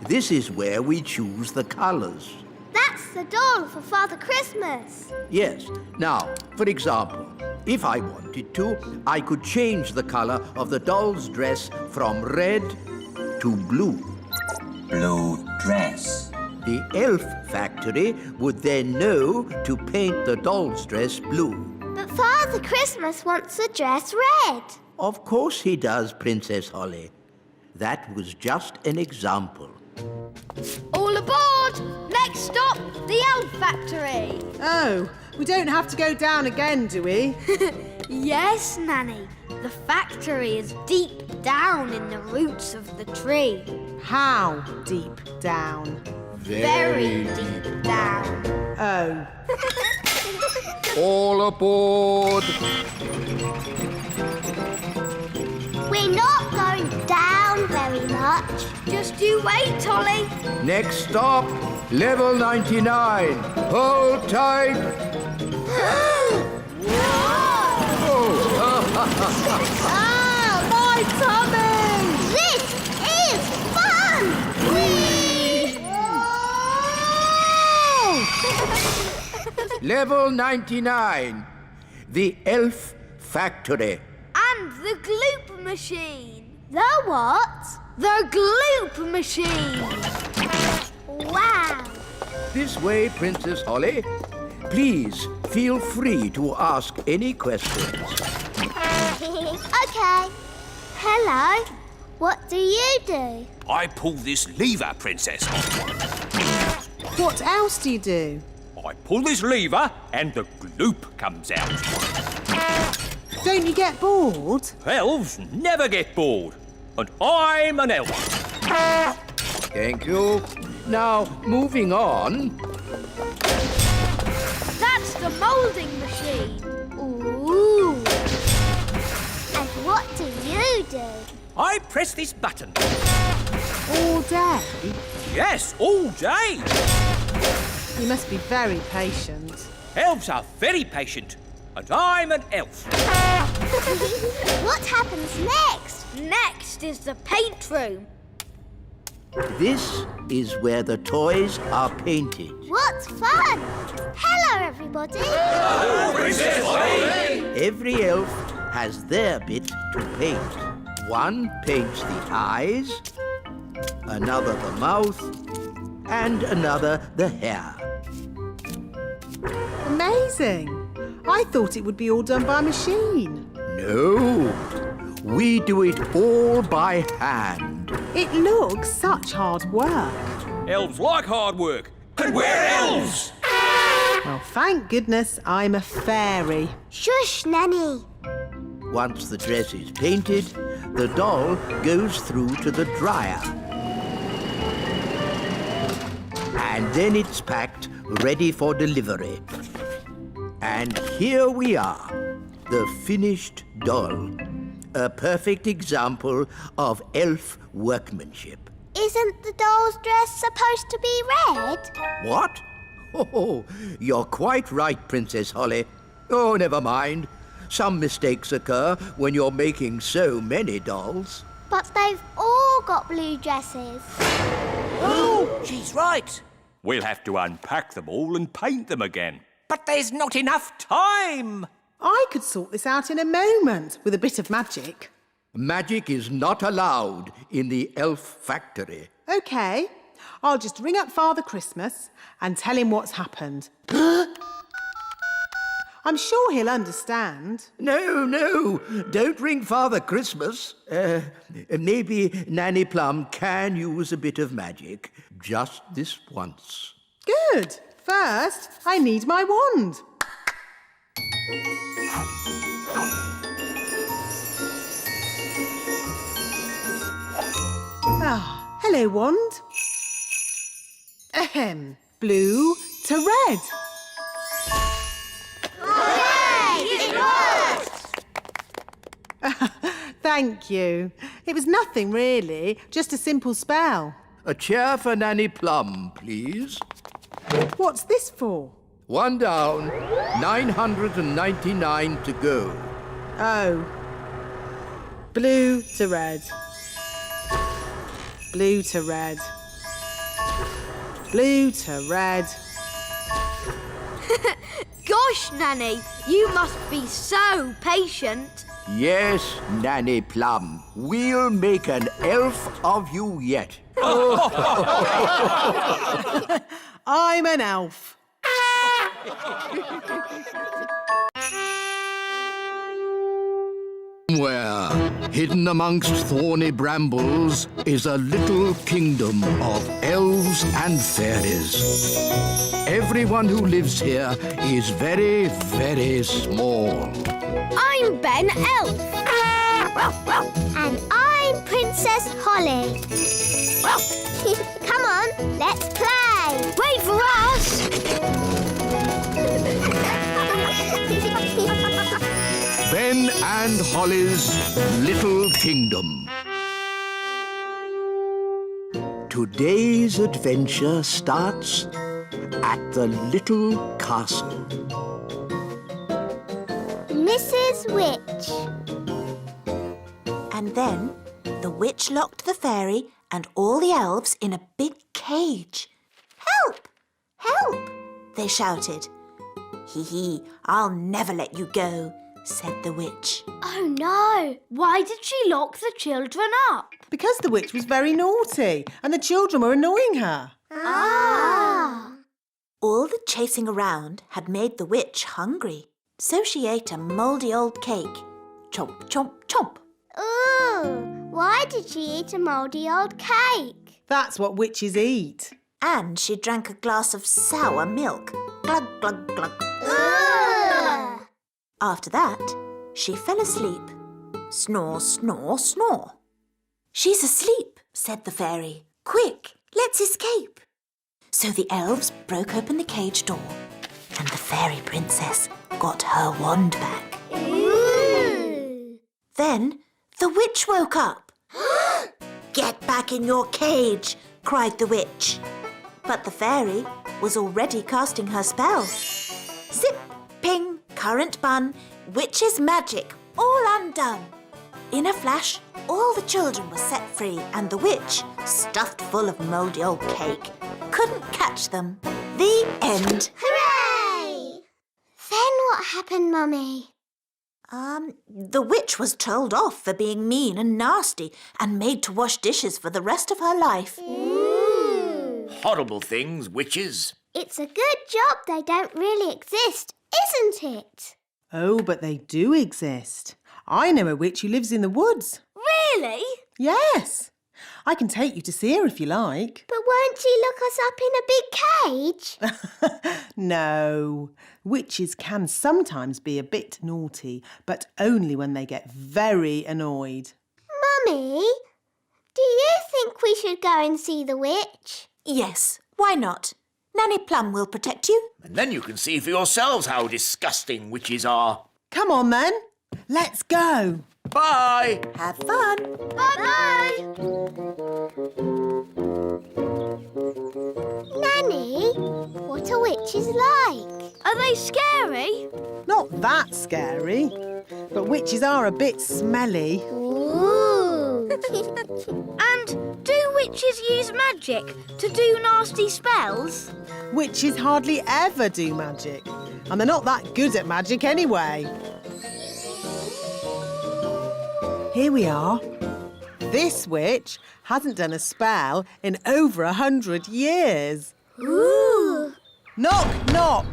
[SPEAKER 1] This is where we choose the colors.
[SPEAKER 3] That's the doll for Father Christmas.
[SPEAKER 1] Yes. Now, for example, if I wanted to, I could change the color of the doll's dress from red to blue.
[SPEAKER 10] Blue dress.
[SPEAKER 1] The elf factory would then know to paint the doll's dress blue.
[SPEAKER 3] But Father Christmas wants the dress red.
[SPEAKER 1] Of course he does, Princess Holly. That was just an example.
[SPEAKER 2] All aboard! Next stop, the elf factory.
[SPEAKER 4] Oh, we don't have to go down again, do we?
[SPEAKER 2] Yes, Nanny. The factory is deep down in the roots of the tree.
[SPEAKER 4] How deep down?
[SPEAKER 2] Very deep down.
[SPEAKER 4] Oh.
[SPEAKER 1] All aboard!
[SPEAKER 3] We're not going down very much.
[SPEAKER 2] Just you wait, Ollie.
[SPEAKER 1] Next stop, level 99. Hold tight.
[SPEAKER 3] Ah, my tummy! This is fun! Whee!
[SPEAKER 1] Level 99. The elf factory.
[SPEAKER 2] And the gloop machine.
[SPEAKER 3] The what?
[SPEAKER 2] The gloop machine.
[SPEAKER 3] Wow!
[SPEAKER 1] This way, Princess Holly. Please feel free to ask any questions.
[SPEAKER 3] Okay. Hello. What do you do?
[SPEAKER 5] I pull this lever, Princess.
[SPEAKER 4] What else do you do?
[SPEAKER 5] I pull this lever and the gloop comes out.
[SPEAKER 4] Don't you get bored?
[SPEAKER 5] Elves never get bored. And I'm an elf.
[SPEAKER 1] Thank you. Now, moving on.
[SPEAKER 2] That's the moulding machine.
[SPEAKER 3] Ooh. And what do you do?
[SPEAKER 5] I press this button.
[SPEAKER 4] All day?
[SPEAKER 5] Yes, all day.
[SPEAKER 4] You must be very patient.
[SPEAKER 5] Elves are very patient. And I'm an elf.
[SPEAKER 3] What happens next?
[SPEAKER 2] Next is the paint room.
[SPEAKER 1] This is where the toys are painted.
[SPEAKER 3] What fun! Hello, everybody.
[SPEAKER 1] Every elf has their bit to paint. One paints the eyes, another the mouth, and another the hair.
[SPEAKER 4] Amazing. I thought it would be all done by machine.
[SPEAKER 1] No, we do it all by hand.
[SPEAKER 4] It looks such hard work.
[SPEAKER 11] Elves like hard work. And we're elves!
[SPEAKER 4] Well, thank goodness I'm a fairy.
[SPEAKER 3] Shush, Nanny.
[SPEAKER 1] Once the dress is painted, the doll goes through to the dryer. And then it's packed, ready for delivery. And here we are, the finished doll. A perfect example of elf workmanship.
[SPEAKER 3] Isn't the doll's dress supposed to be red?
[SPEAKER 1] What? Oh, you're quite right, Princess Holly. Oh, never mind. Some mistakes occur when you're making so many dolls.
[SPEAKER 3] But they've all got blue dresses.
[SPEAKER 5] Oh, she's right.
[SPEAKER 11] We'll have to unpack them all and paint them again. But there's not enough time.
[SPEAKER 4] I could sort this out in a moment with a bit of magic.
[SPEAKER 1] Magic is not allowed in the elf factory.
[SPEAKER 4] OK, I'll just ring up Father Christmas and tell him what's happened. I'm sure he'll understand.
[SPEAKER 1] No, don't ring Father Christmas. Maybe Nanny Plum can use a bit of magic. Just this once.
[SPEAKER 4] Good. First, I need my wand. Ah, hello, wand. Ahem. Blue to red.
[SPEAKER 3] Hooray! It worked!
[SPEAKER 4] Thank you. It was nothing really, just a simple spell.
[SPEAKER 1] A chair for Nanny Plum, please.
[SPEAKER 4] What's this for?
[SPEAKER 1] One down, 999 to go.
[SPEAKER 4] Oh. Blue to red. Blue to red. Blue to red.
[SPEAKER 2] Gosh, Nanny, you must be so patient.
[SPEAKER 1] Yes, Nanny Plum. We'll make an elf of you yet.
[SPEAKER 4] I'm an elf.
[SPEAKER 1] Somewhere, hidden amongst thorny brambles, is a little kingdom of elves and fairies. Everyone who lives here is very, very small.
[SPEAKER 2] I'm Ben Elf.
[SPEAKER 3] And I'm Princess Holly. Come on, let's play.
[SPEAKER 2] Wait for us.
[SPEAKER 1] Ben and Holly's Little Kingdom. Today's adventure starts at the little castle.
[SPEAKER 3] Mrs. Witch.
[SPEAKER 7] And then the witch locked the fairy and all the elves in a big cage. Help! Help! They shouted. Hee hee, I'll never let you go, said the witch.
[SPEAKER 2] Oh no! Why did she lock the children up?
[SPEAKER 4] Because the witch was very naughty and the children were annoying her.
[SPEAKER 3] Ah!
[SPEAKER 7] All the chasing around had made the witch hungry, so she ate a mouldy old cake. Chomp, chomp, chomp.
[SPEAKER 3] Ooh, why did she eat a mouldy old cake?
[SPEAKER 4] That's what witches eat.
[SPEAKER 7] And she drank a glass of sour milk. Glug, glug, glug.
[SPEAKER 3] Ugh.
[SPEAKER 7] After that, she fell asleep. Snore, snore, snore. She's asleep, said the fairy. Quick, let's escape. So the elves broke open the cage door and the fairy princess got her wand back.
[SPEAKER 3] Ooh.
[SPEAKER 7] Then the witch woke up. Get back in your cage, cried the witch. But the fairy was already casting her spell. Zip, ping, current bun, witch's magic, all undone. In a flash, all the children were set free and the witch, stuffed full of mouldy old cake, couldn't catch them. The end.
[SPEAKER 3] Hooray! Then what happened, Mummy?
[SPEAKER 7] The witch was told off for being mean and nasty and made to wash dishes for the rest of her life.
[SPEAKER 5] Horrible things, witches.
[SPEAKER 3] It's a good job they don't really exist, isn't it?
[SPEAKER 4] Oh, but they do exist. I know a witch who lives in the woods.
[SPEAKER 2] Really?
[SPEAKER 4] Yes. I can take you to see her if you like.
[SPEAKER 3] But won't she look us up in a big cage?
[SPEAKER 4] No. Witches can sometimes be a bit naughty, but only when they get very annoyed.
[SPEAKER 3] Mummy, do you think we should go and see the witch?
[SPEAKER 7] Yes, why not? Nanny Plum will protect you.
[SPEAKER 5] And then you can see for yourselves how disgusting witches are.
[SPEAKER 4] Come on then. Let's go.
[SPEAKER 5] Bye.
[SPEAKER 7] Have fun.
[SPEAKER 2] Bye-bye.
[SPEAKER 3] Nanny, what are witches like?
[SPEAKER 2] Are they scary?
[SPEAKER 4] Not that scary, but witches are a bit smelly.
[SPEAKER 3] Ooh.
[SPEAKER 2] And do witches use magic to do nasty spells?
[SPEAKER 4] Witches hardly ever do magic, and they're not that good at magic anyway. Here we are. This witch hasn't done a spell in over 100 years.
[SPEAKER 3] Ooh.
[SPEAKER 4] Knock, knock.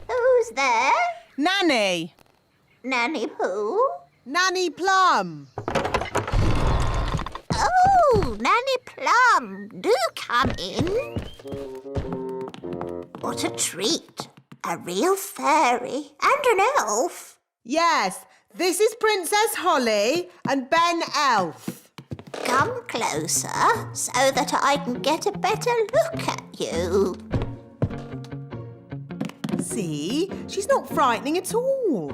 [SPEAKER 7] Who's there?
[SPEAKER 4] Nanny.
[SPEAKER 7] Nanny who?
[SPEAKER 4] Nanny Plum.
[SPEAKER 7] Oh, Nanny Plum, do come in. What a treat. A real fairy and an elf.
[SPEAKER 4] Yes, this is Princess Holly and Ben Elf.
[SPEAKER 7] Come closer so that I can get a better look at you.
[SPEAKER 4] See, she's not frightening at all.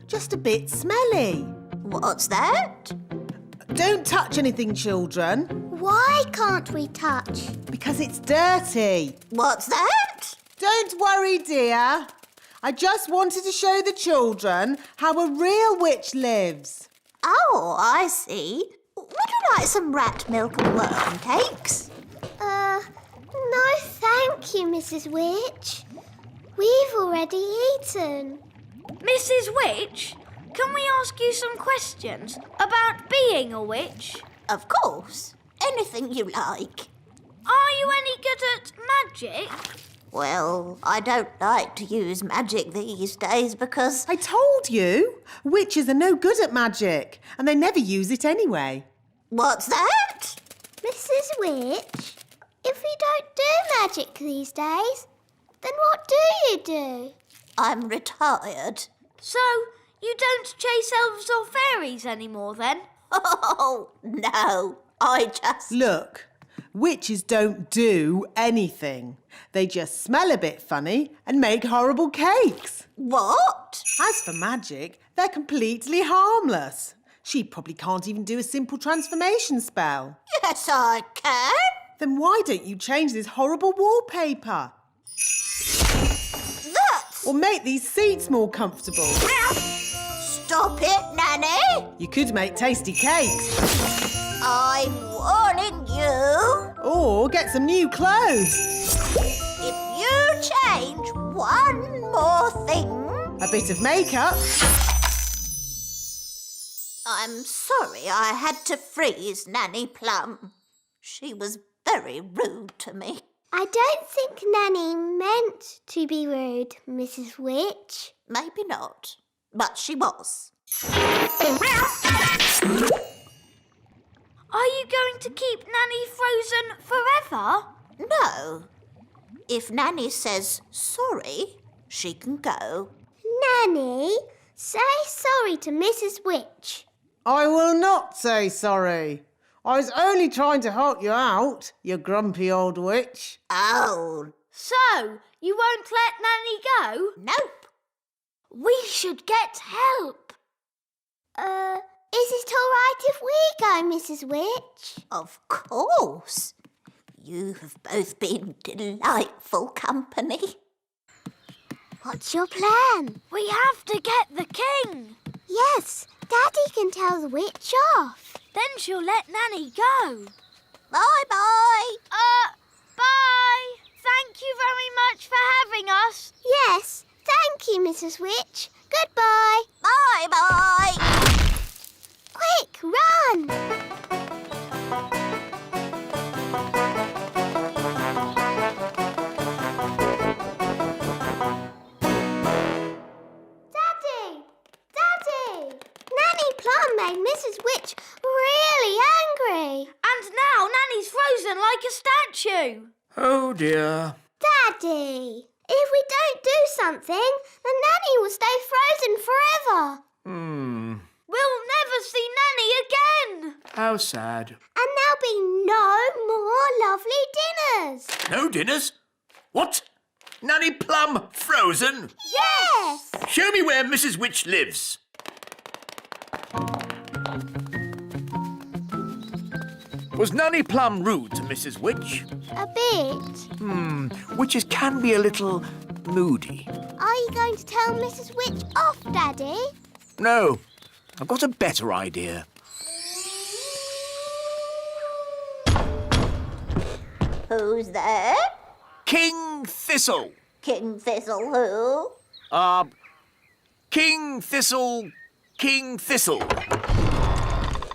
[SPEAKER 4] Just a bit smelly.
[SPEAKER 7] What's that?
[SPEAKER 4] Don't touch anything, children,
[SPEAKER 3] Why can't we touch?
[SPEAKER 4] because it's dirty.
[SPEAKER 7] What's that?
[SPEAKER 4] Don't worry, dear. I just wanted to show the children how a real witch lives.
[SPEAKER 7] Oh, I see. Would you like some rat milk and worm cakes?
[SPEAKER 3] No thank you, Mrs. Witch. We've already eaten.
[SPEAKER 2] Mrs. Witch, can we ask you some questions about being a witch?
[SPEAKER 7] Of course. Anything you like.
[SPEAKER 2] Are you any good at magic?
[SPEAKER 7] Well, I don't like to use magic these days because...
[SPEAKER 4] I told you, witches are no good at magic, and they never use it anyway.
[SPEAKER 7] What's that?
[SPEAKER 3] Mrs. Witch, if we don't do magic these days, then what do you do?
[SPEAKER 7] I'm retired.
[SPEAKER 2] So, you don't chase elves or fairies anymore then?
[SPEAKER 7] Oh, no. I just...
[SPEAKER 4] Look, witches don't do anything. They just smell a bit funny and make horrible cakes.
[SPEAKER 7] What?
[SPEAKER 4] As for magic, they're completely harmless. She probably can't even do a simple transformation spell.
[SPEAKER 7] Yes, I can.
[SPEAKER 4] Then why don't you change this horrible wallpaper?
[SPEAKER 7] That's...
[SPEAKER 4] Or make these seats more comfortable?
[SPEAKER 7] Stop it, Nanny.
[SPEAKER 4] You could make tasty cakes.
[SPEAKER 7] I'm warning you.
[SPEAKER 4] Or get some new clothes.
[SPEAKER 7] If you change one more thing...
[SPEAKER 4] A bit of makeup.
[SPEAKER 7] I'm sorry I had to freeze Nanny Plum. She was very rude to me.
[SPEAKER 3] I don't think Nanny meant to be rude, Mrs. Witch.
[SPEAKER 7] Maybe not, but she was.
[SPEAKER 2] Are you going to keep Nanny frozen forever?
[SPEAKER 7] No. If Nanny says sorry, she can go.
[SPEAKER 3] Nanny, say sorry to Mrs. Witch.
[SPEAKER 4] I will not say sorry. I was only trying to help you out, you grumpy old witch.
[SPEAKER 7] Oh,
[SPEAKER 2] So, you won't let Nanny go?
[SPEAKER 7] nope.
[SPEAKER 2] We should get help.
[SPEAKER 3] Is it all right if we go, Mrs. Witch?
[SPEAKER 7] Of course. You have both been delightful company.
[SPEAKER 3] What's your plan?
[SPEAKER 2] We have to get the king.
[SPEAKER 3] Yes, Daddy can tell the witch off.
[SPEAKER 2] Then she'll let Nanny go.
[SPEAKER 7] Bye-bye.
[SPEAKER 2] Bye. Thank you very much for having us.
[SPEAKER 3] Yes, thank you, Mrs. Witch. Goodbye.
[SPEAKER 7] Bye.
[SPEAKER 2] do?
[SPEAKER 5] Oh, dear.
[SPEAKER 3] Daddy, if we don't do something, then Nanny will stay frozen forever.
[SPEAKER 2] We'll never see Nanny again.
[SPEAKER 5] How sad.
[SPEAKER 3] And there'll be no more lovely dinners.
[SPEAKER 5] No dinners? What? Nanny Plum frozen?
[SPEAKER 3] Yes!
[SPEAKER 5] Show me where Mrs. Witch lives. Was Nanny Plum rude to Mrs. Witch?
[SPEAKER 3] A bit.
[SPEAKER 5] Witches can be a little moody.
[SPEAKER 3] Are you going to tell Mrs. Witch off, Daddy?
[SPEAKER 5] No, I've got a better idea.
[SPEAKER 7] Who's there?
[SPEAKER 5] King Thistle.
[SPEAKER 7] King Thistle who?
[SPEAKER 5] King Thistle.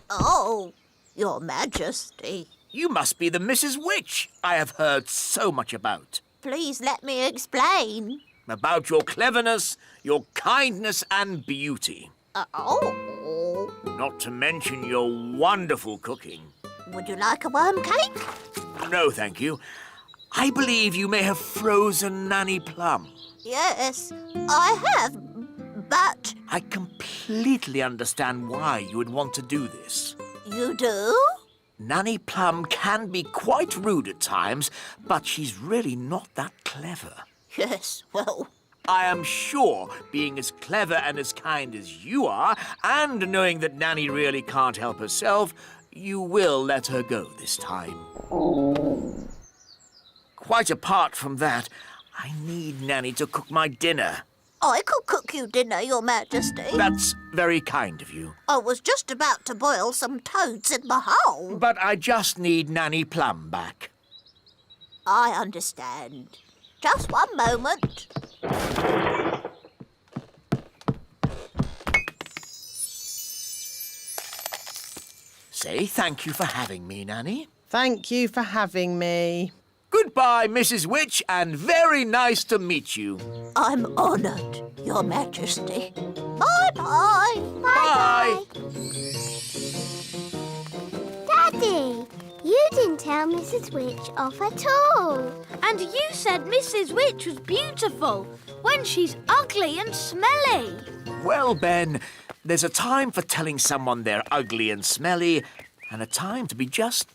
[SPEAKER 7] Oh, Your Majesty.
[SPEAKER 5] You must be the Mrs. Witch I have heard so much about.
[SPEAKER 7] Please let me explain.
[SPEAKER 5] About your cleverness, your kindness and beauty.
[SPEAKER 7] Oh.
[SPEAKER 5] Not to mention your wonderful cooking.
[SPEAKER 7] Would you like a worm cake?
[SPEAKER 5] No, thank you. I believe you may have frozen Nanny Plum.
[SPEAKER 7] Yes, I have, but...
[SPEAKER 5] I completely understand why you would want to do this.
[SPEAKER 7] You do?
[SPEAKER 5] Nanny Plum can be quite rude at times, but she's really not that clever.
[SPEAKER 7] Yes, well...
[SPEAKER 5] I am sure, being as clever and as kind as you are, and knowing that Nanny really can't help herself, you will let her go this time. Quite apart from that, I need Nanny to cook my dinner.
[SPEAKER 7] I could cook you dinner, Your Majesty.
[SPEAKER 5] That's very kind of you.
[SPEAKER 7] I was just about to boil some toads in the hole.
[SPEAKER 5] But I just need Nanny Plum back.
[SPEAKER 7] I understand. Just one moment.
[SPEAKER 5] Say thank you for having me, Nanny.
[SPEAKER 4] Thank you for having me.
[SPEAKER 5] Goodbye, Mrs. Witch, and very nice to meet you.
[SPEAKER 7] I'm honoured, Your Majesty. Bye-bye.
[SPEAKER 5] Bye.
[SPEAKER 3] Daddy, you didn't tell Mrs. Witch off at all.
[SPEAKER 2] And you said Mrs. Witch was beautiful when she's ugly and smelly.
[SPEAKER 5] Well, Ben, there's a time for telling someone they're ugly and smelly, and a time to be just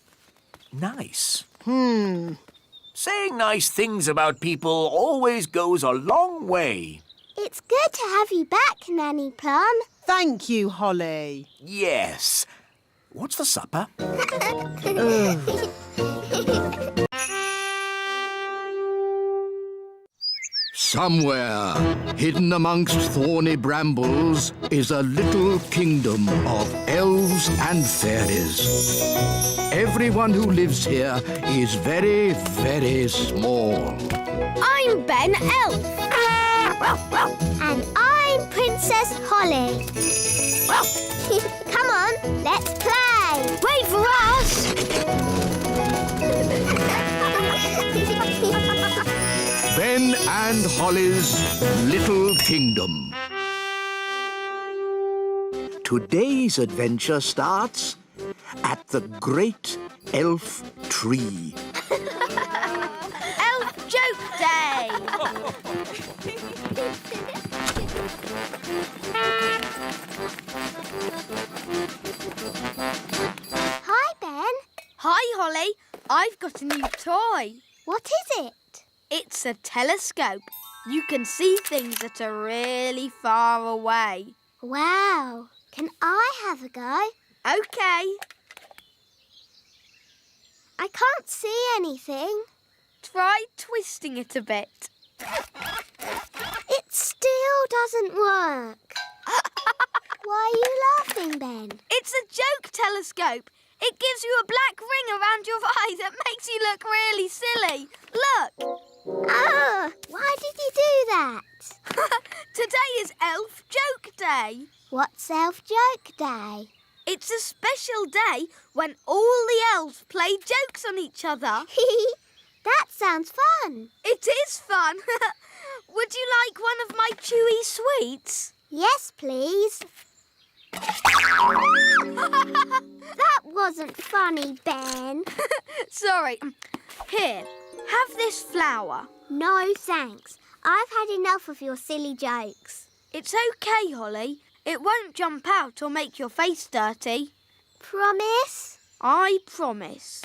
[SPEAKER 5] nice. Saying nice things about people always goes a long way.
[SPEAKER 3] It's good to have you back, Nanny Plum.
[SPEAKER 4] Thank you, Holly.
[SPEAKER 5] Yes. What's for supper?
[SPEAKER 1] Somewhere, hidden amongst thorny brambles, is a little kingdom of elves and fairies. Everyone who lives here is very, very small.
[SPEAKER 2] I'm Ben Elf.
[SPEAKER 3] And I'm Princess Holly. Come on, let's play.
[SPEAKER 2] Wait for us.
[SPEAKER 1] Ben and Holly's Little Kingdom. Today's adventure starts at the Great Elf Tree.
[SPEAKER 2] Elf Joke Day.
[SPEAKER 3] Hi, Ben.
[SPEAKER 2] Hi, Holly. I've got a new toy.
[SPEAKER 3] What is it?
[SPEAKER 2] It's a telescope. You can see things that are really far away.
[SPEAKER 3] Wow. Can I have a go?
[SPEAKER 2] OK.
[SPEAKER 3] I can't see anything.
[SPEAKER 2] Try twisting it a bit.
[SPEAKER 3] It still doesn't work. Why are you laughing, Ben?
[SPEAKER 2] It's a joke telescope. It gives you a black ring around your eye that makes you look really silly. Look.
[SPEAKER 3] Oh, why did you do that?
[SPEAKER 2] Today is Elf Joke Day.
[SPEAKER 3] What's Elf Joke Day?
[SPEAKER 2] It's a special day when all the elves play jokes on each other.
[SPEAKER 3] That sounds fun.
[SPEAKER 2] It is fun. Would you like one of my chewy sweets?
[SPEAKER 3] Yes, please. That wasn't funny, Ben.
[SPEAKER 2] Sorry. Here, have this flower.
[SPEAKER 3] No, thanks. I've had enough of your silly jokes.
[SPEAKER 2] It's okay, Holly. It won't jump out or make your face dirty.
[SPEAKER 3] Promise?
[SPEAKER 2] I promise.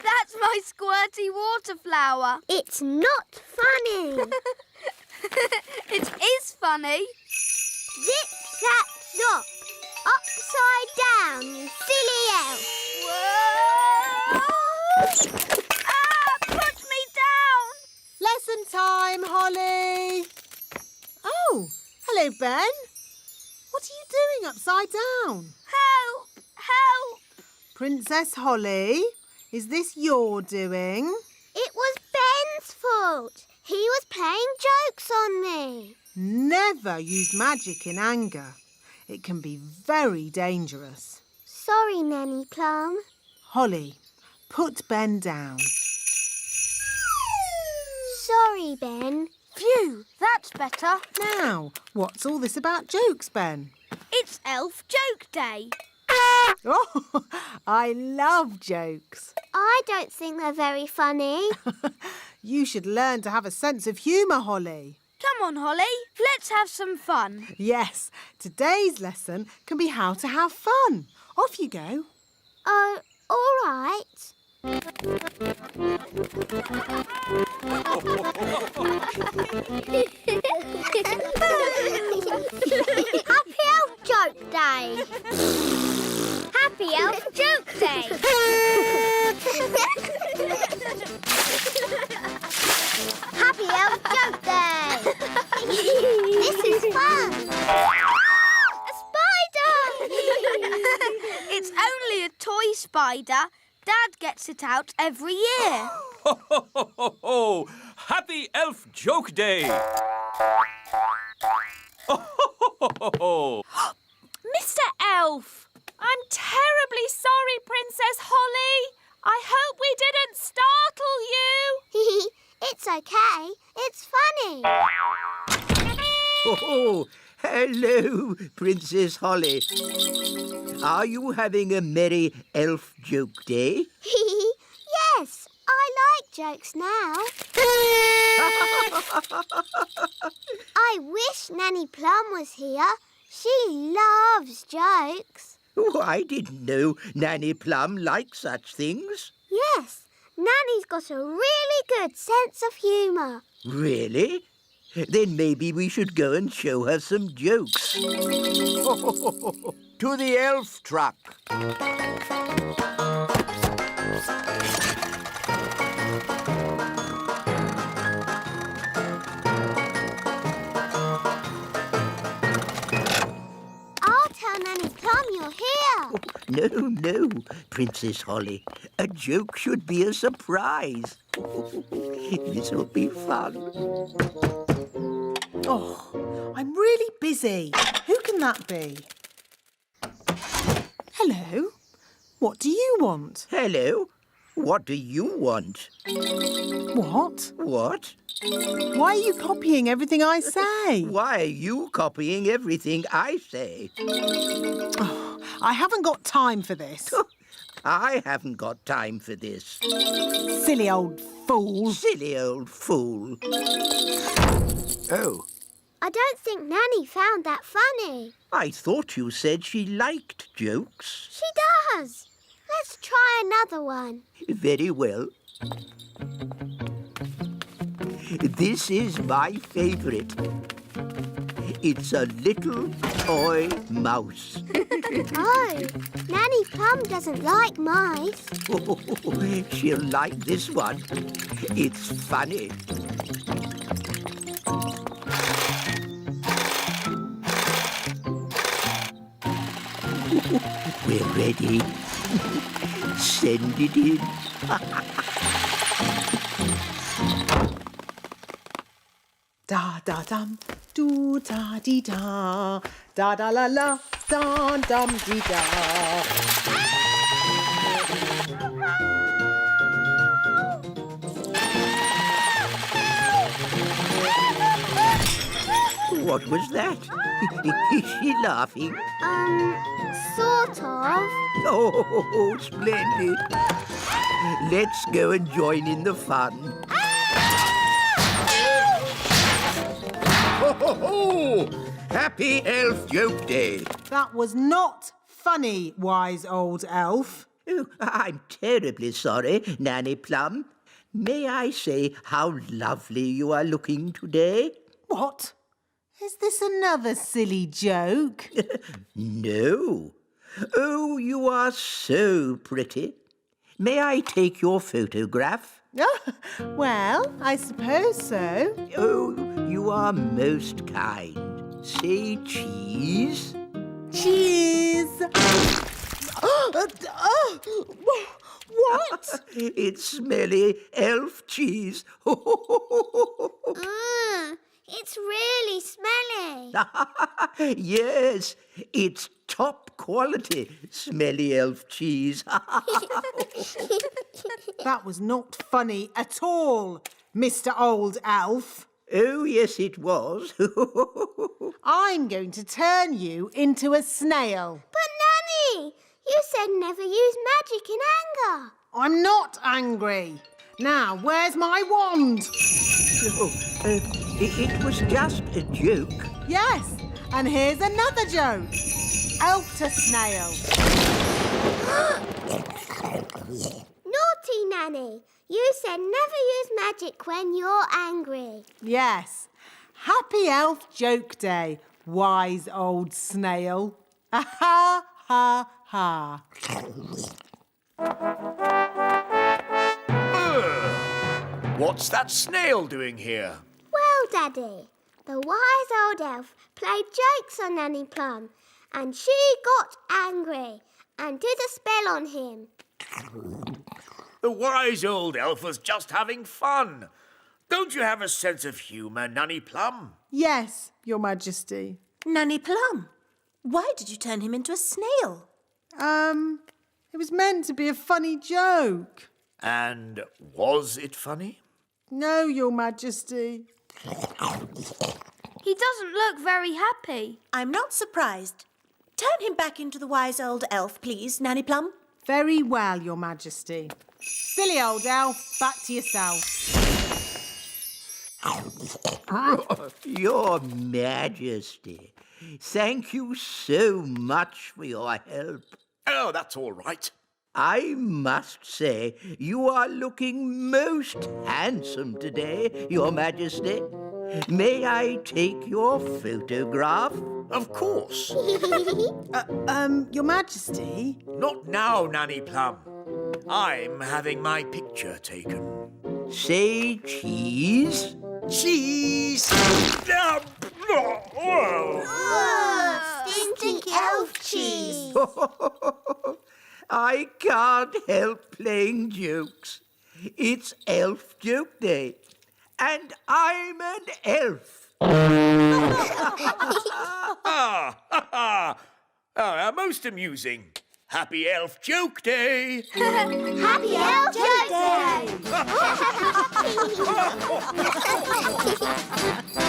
[SPEAKER 2] That's my squirty water flower.
[SPEAKER 3] It's not funny.
[SPEAKER 2] It is funny.
[SPEAKER 3] Zip, zap, zop. Upside down, you silly elf.
[SPEAKER 2] Whoa! Put me down!
[SPEAKER 4] Lesson time, Holly. Oh, hello, Ben. What are you doing upside down?
[SPEAKER 2] Help! Help!
[SPEAKER 4] Princess Holly, is this your doing?
[SPEAKER 3] It was Ben's fault. He was playing jokes on me.
[SPEAKER 4] Never use magic in anger. It can be very dangerous.
[SPEAKER 3] Sorry, Nanny Plum.
[SPEAKER 4] Holly, put Ben down.
[SPEAKER 3] Sorry, Ben.
[SPEAKER 2] Phew, that's better.
[SPEAKER 4] Now, what's all this about jokes, Ben?
[SPEAKER 2] It's Elf Joke Day.
[SPEAKER 4] Oh, I love jokes.
[SPEAKER 3] I don't think they're very funny.
[SPEAKER 4] You should learn to have a sense of humour, Holly.
[SPEAKER 2] Come on, Holly. Let's have some fun.
[SPEAKER 4] Yes, today's lesson can be how to have fun. Off you go.
[SPEAKER 3] Oh, all right. Happy Elf Joke Day. Happy Elf Joke Day. Happy Elf Joke Day. This is fun. A spider.
[SPEAKER 2] It's only a toy spider. Dad gets it out every year.
[SPEAKER 11] Ho, ho, ho, ho, ho! Happy Elf Joke Day! Ho, ho, ho, ho, ho!
[SPEAKER 12] Mr. Elf, I'm terribly sorry, Princess Holly. I hope we didn't startle you.
[SPEAKER 3] It's okay. It's funny.
[SPEAKER 1] Oh, hello, Princess Holly. Are you having a merry elf joke day?
[SPEAKER 3] Yes, I like jokes now. I wish Nanny Plum was here. She loves jokes.
[SPEAKER 1] Oh, I didn't know Nanny Plum liked such things.
[SPEAKER 3] Yes, Nanny's got a really good sense of humour.
[SPEAKER 1] Really? Then maybe we should go and show her some jokes. To the elf truck.
[SPEAKER 3] I'll tell Nanny Plum you're here.
[SPEAKER 1] No, Princess Holly. A joke should be a surprise. This'll be fun.
[SPEAKER 4] Oh, I'm really busy. Who can that be? Hello. What do you want?
[SPEAKER 1] Hello. What do you want?
[SPEAKER 4] What?
[SPEAKER 1] What?
[SPEAKER 4] Why are you copying everything I say?
[SPEAKER 1] Why are you copying everything I say?
[SPEAKER 4] Oh, I haven't got time for this.
[SPEAKER 1] I haven't got time for this.
[SPEAKER 4] Silly old fool.
[SPEAKER 1] Silly old fool. Oh,
[SPEAKER 3] I don't think Nanny found that funny.
[SPEAKER 1] I thought you said she liked jokes.
[SPEAKER 3] She does. Let's try another one.
[SPEAKER 1] Very well. This is my favourite. It's a little toy mouse.
[SPEAKER 3] Oh, Nanny Plum doesn't like mice.
[SPEAKER 1] She'll like this one. It's funny. We're ready. Send it in.
[SPEAKER 4] Da da dum, do da dee da, da da la la, da dum dee da.
[SPEAKER 13] What was that? Is she laughing?
[SPEAKER 3] Sort of.
[SPEAKER 13] Oh, splendid. Let's go and join in the fun.
[SPEAKER 1] Ho, ho, ho! Happy Elf Joke Day.
[SPEAKER 4] That was not funny, wise old elf.
[SPEAKER 13] Oh, I'm terribly sorry, Nanny Plum. May I say how lovely you are looking today?
[SPEAKER 4] What? Is this another silly joke?
[SPEAKER 13] No. Oh, you are so pretty. May I take your photograph?
[SPEAKER 4] Well, I suppose so.
[SPEAKER 13] Oh, you are most kind. Say cheese.
[SPEAKER 4] Cheese! What?
[SPEAKER 13] It's smelly elf cheese.
[SPEAKER 3] It's really smelly.
[SPEAKER 13] Yes, it's top quality smelly elf cheese.
[SPEAKER 4] That was not funny at all, Mr. Old Elf.
[SPEAKER 13] Oh, yes, it was.
[SPEAKER 4] I'm going to turn you into a snail.
[SPEAKER 3] But, Nanny, you said never use magic in anger.
[SPEAKER 4] I'm not angry. Now, where's my wand?
[SPEAKER 13] It was just a joke.
[SPEAKER 4] Yes, and here's another joke. Elf to snail.
[SPEAKER 3] Naughty, Nanny. You said never use magic when you're angry.
[SPEAKER 4] Yes. Happy Elf Joke Day, wise old snail. Ha ha ha.
[SPEAKER 5] What's that snail doing here?
[SPEAKER 3] Well, Daddy, the wise old elf played jokes on Nanny Plum, and she got angry and did a spell on him.
[SPEAKER 5] The wise old elf was just having fun. Don't you have a sense of humour, Nanny Plum?
[SPEAKER 4] Yes, Your Majesty.
[SPEAKER 7] Nanny Plum, why did you turn him into a snail?
[SPEAKER 4] It was meant to be a funny joke.
[SPEAKER 5] And was it funny?
[SPEAKER 4] No, Your Majesty.
[SPEAKER 2] He doesn't look very happy.
[SPEAKER 7] I'm not surprised. Turn him back into the wise old elf, please, Nanny Plum.
[SPEAKER 4] Very well, Your Majesty. Silly old elf, back to yourself.
[SPEAKER 13] Your Majesty, thank you so much for your help.
[SPEAKER 5] Oh, that's all right.
[SPEAKER 13] I must say, you are looking most handsome today, Your Majesty. May I take your photograph?
[SPEAKER 5] Of course.
[SPEAKER 4] Your Majesty?
[SPEAKER 5] Not now, Nanny Plum. I'm having my picture taken.
[SPEAKER 13] Say cheese.
[SPEAKER 5] Cheese!
[SPEAKER 3] Stinky elf cheese.
[SPEAKER 13] I can't help playing jokes. It's Elf Joke Day, and I'm an elf.
[SPEAKER 5] Most amusing. Happy Elf Joke Day!
[SPEAKER 3] Happy Elf Joke Day!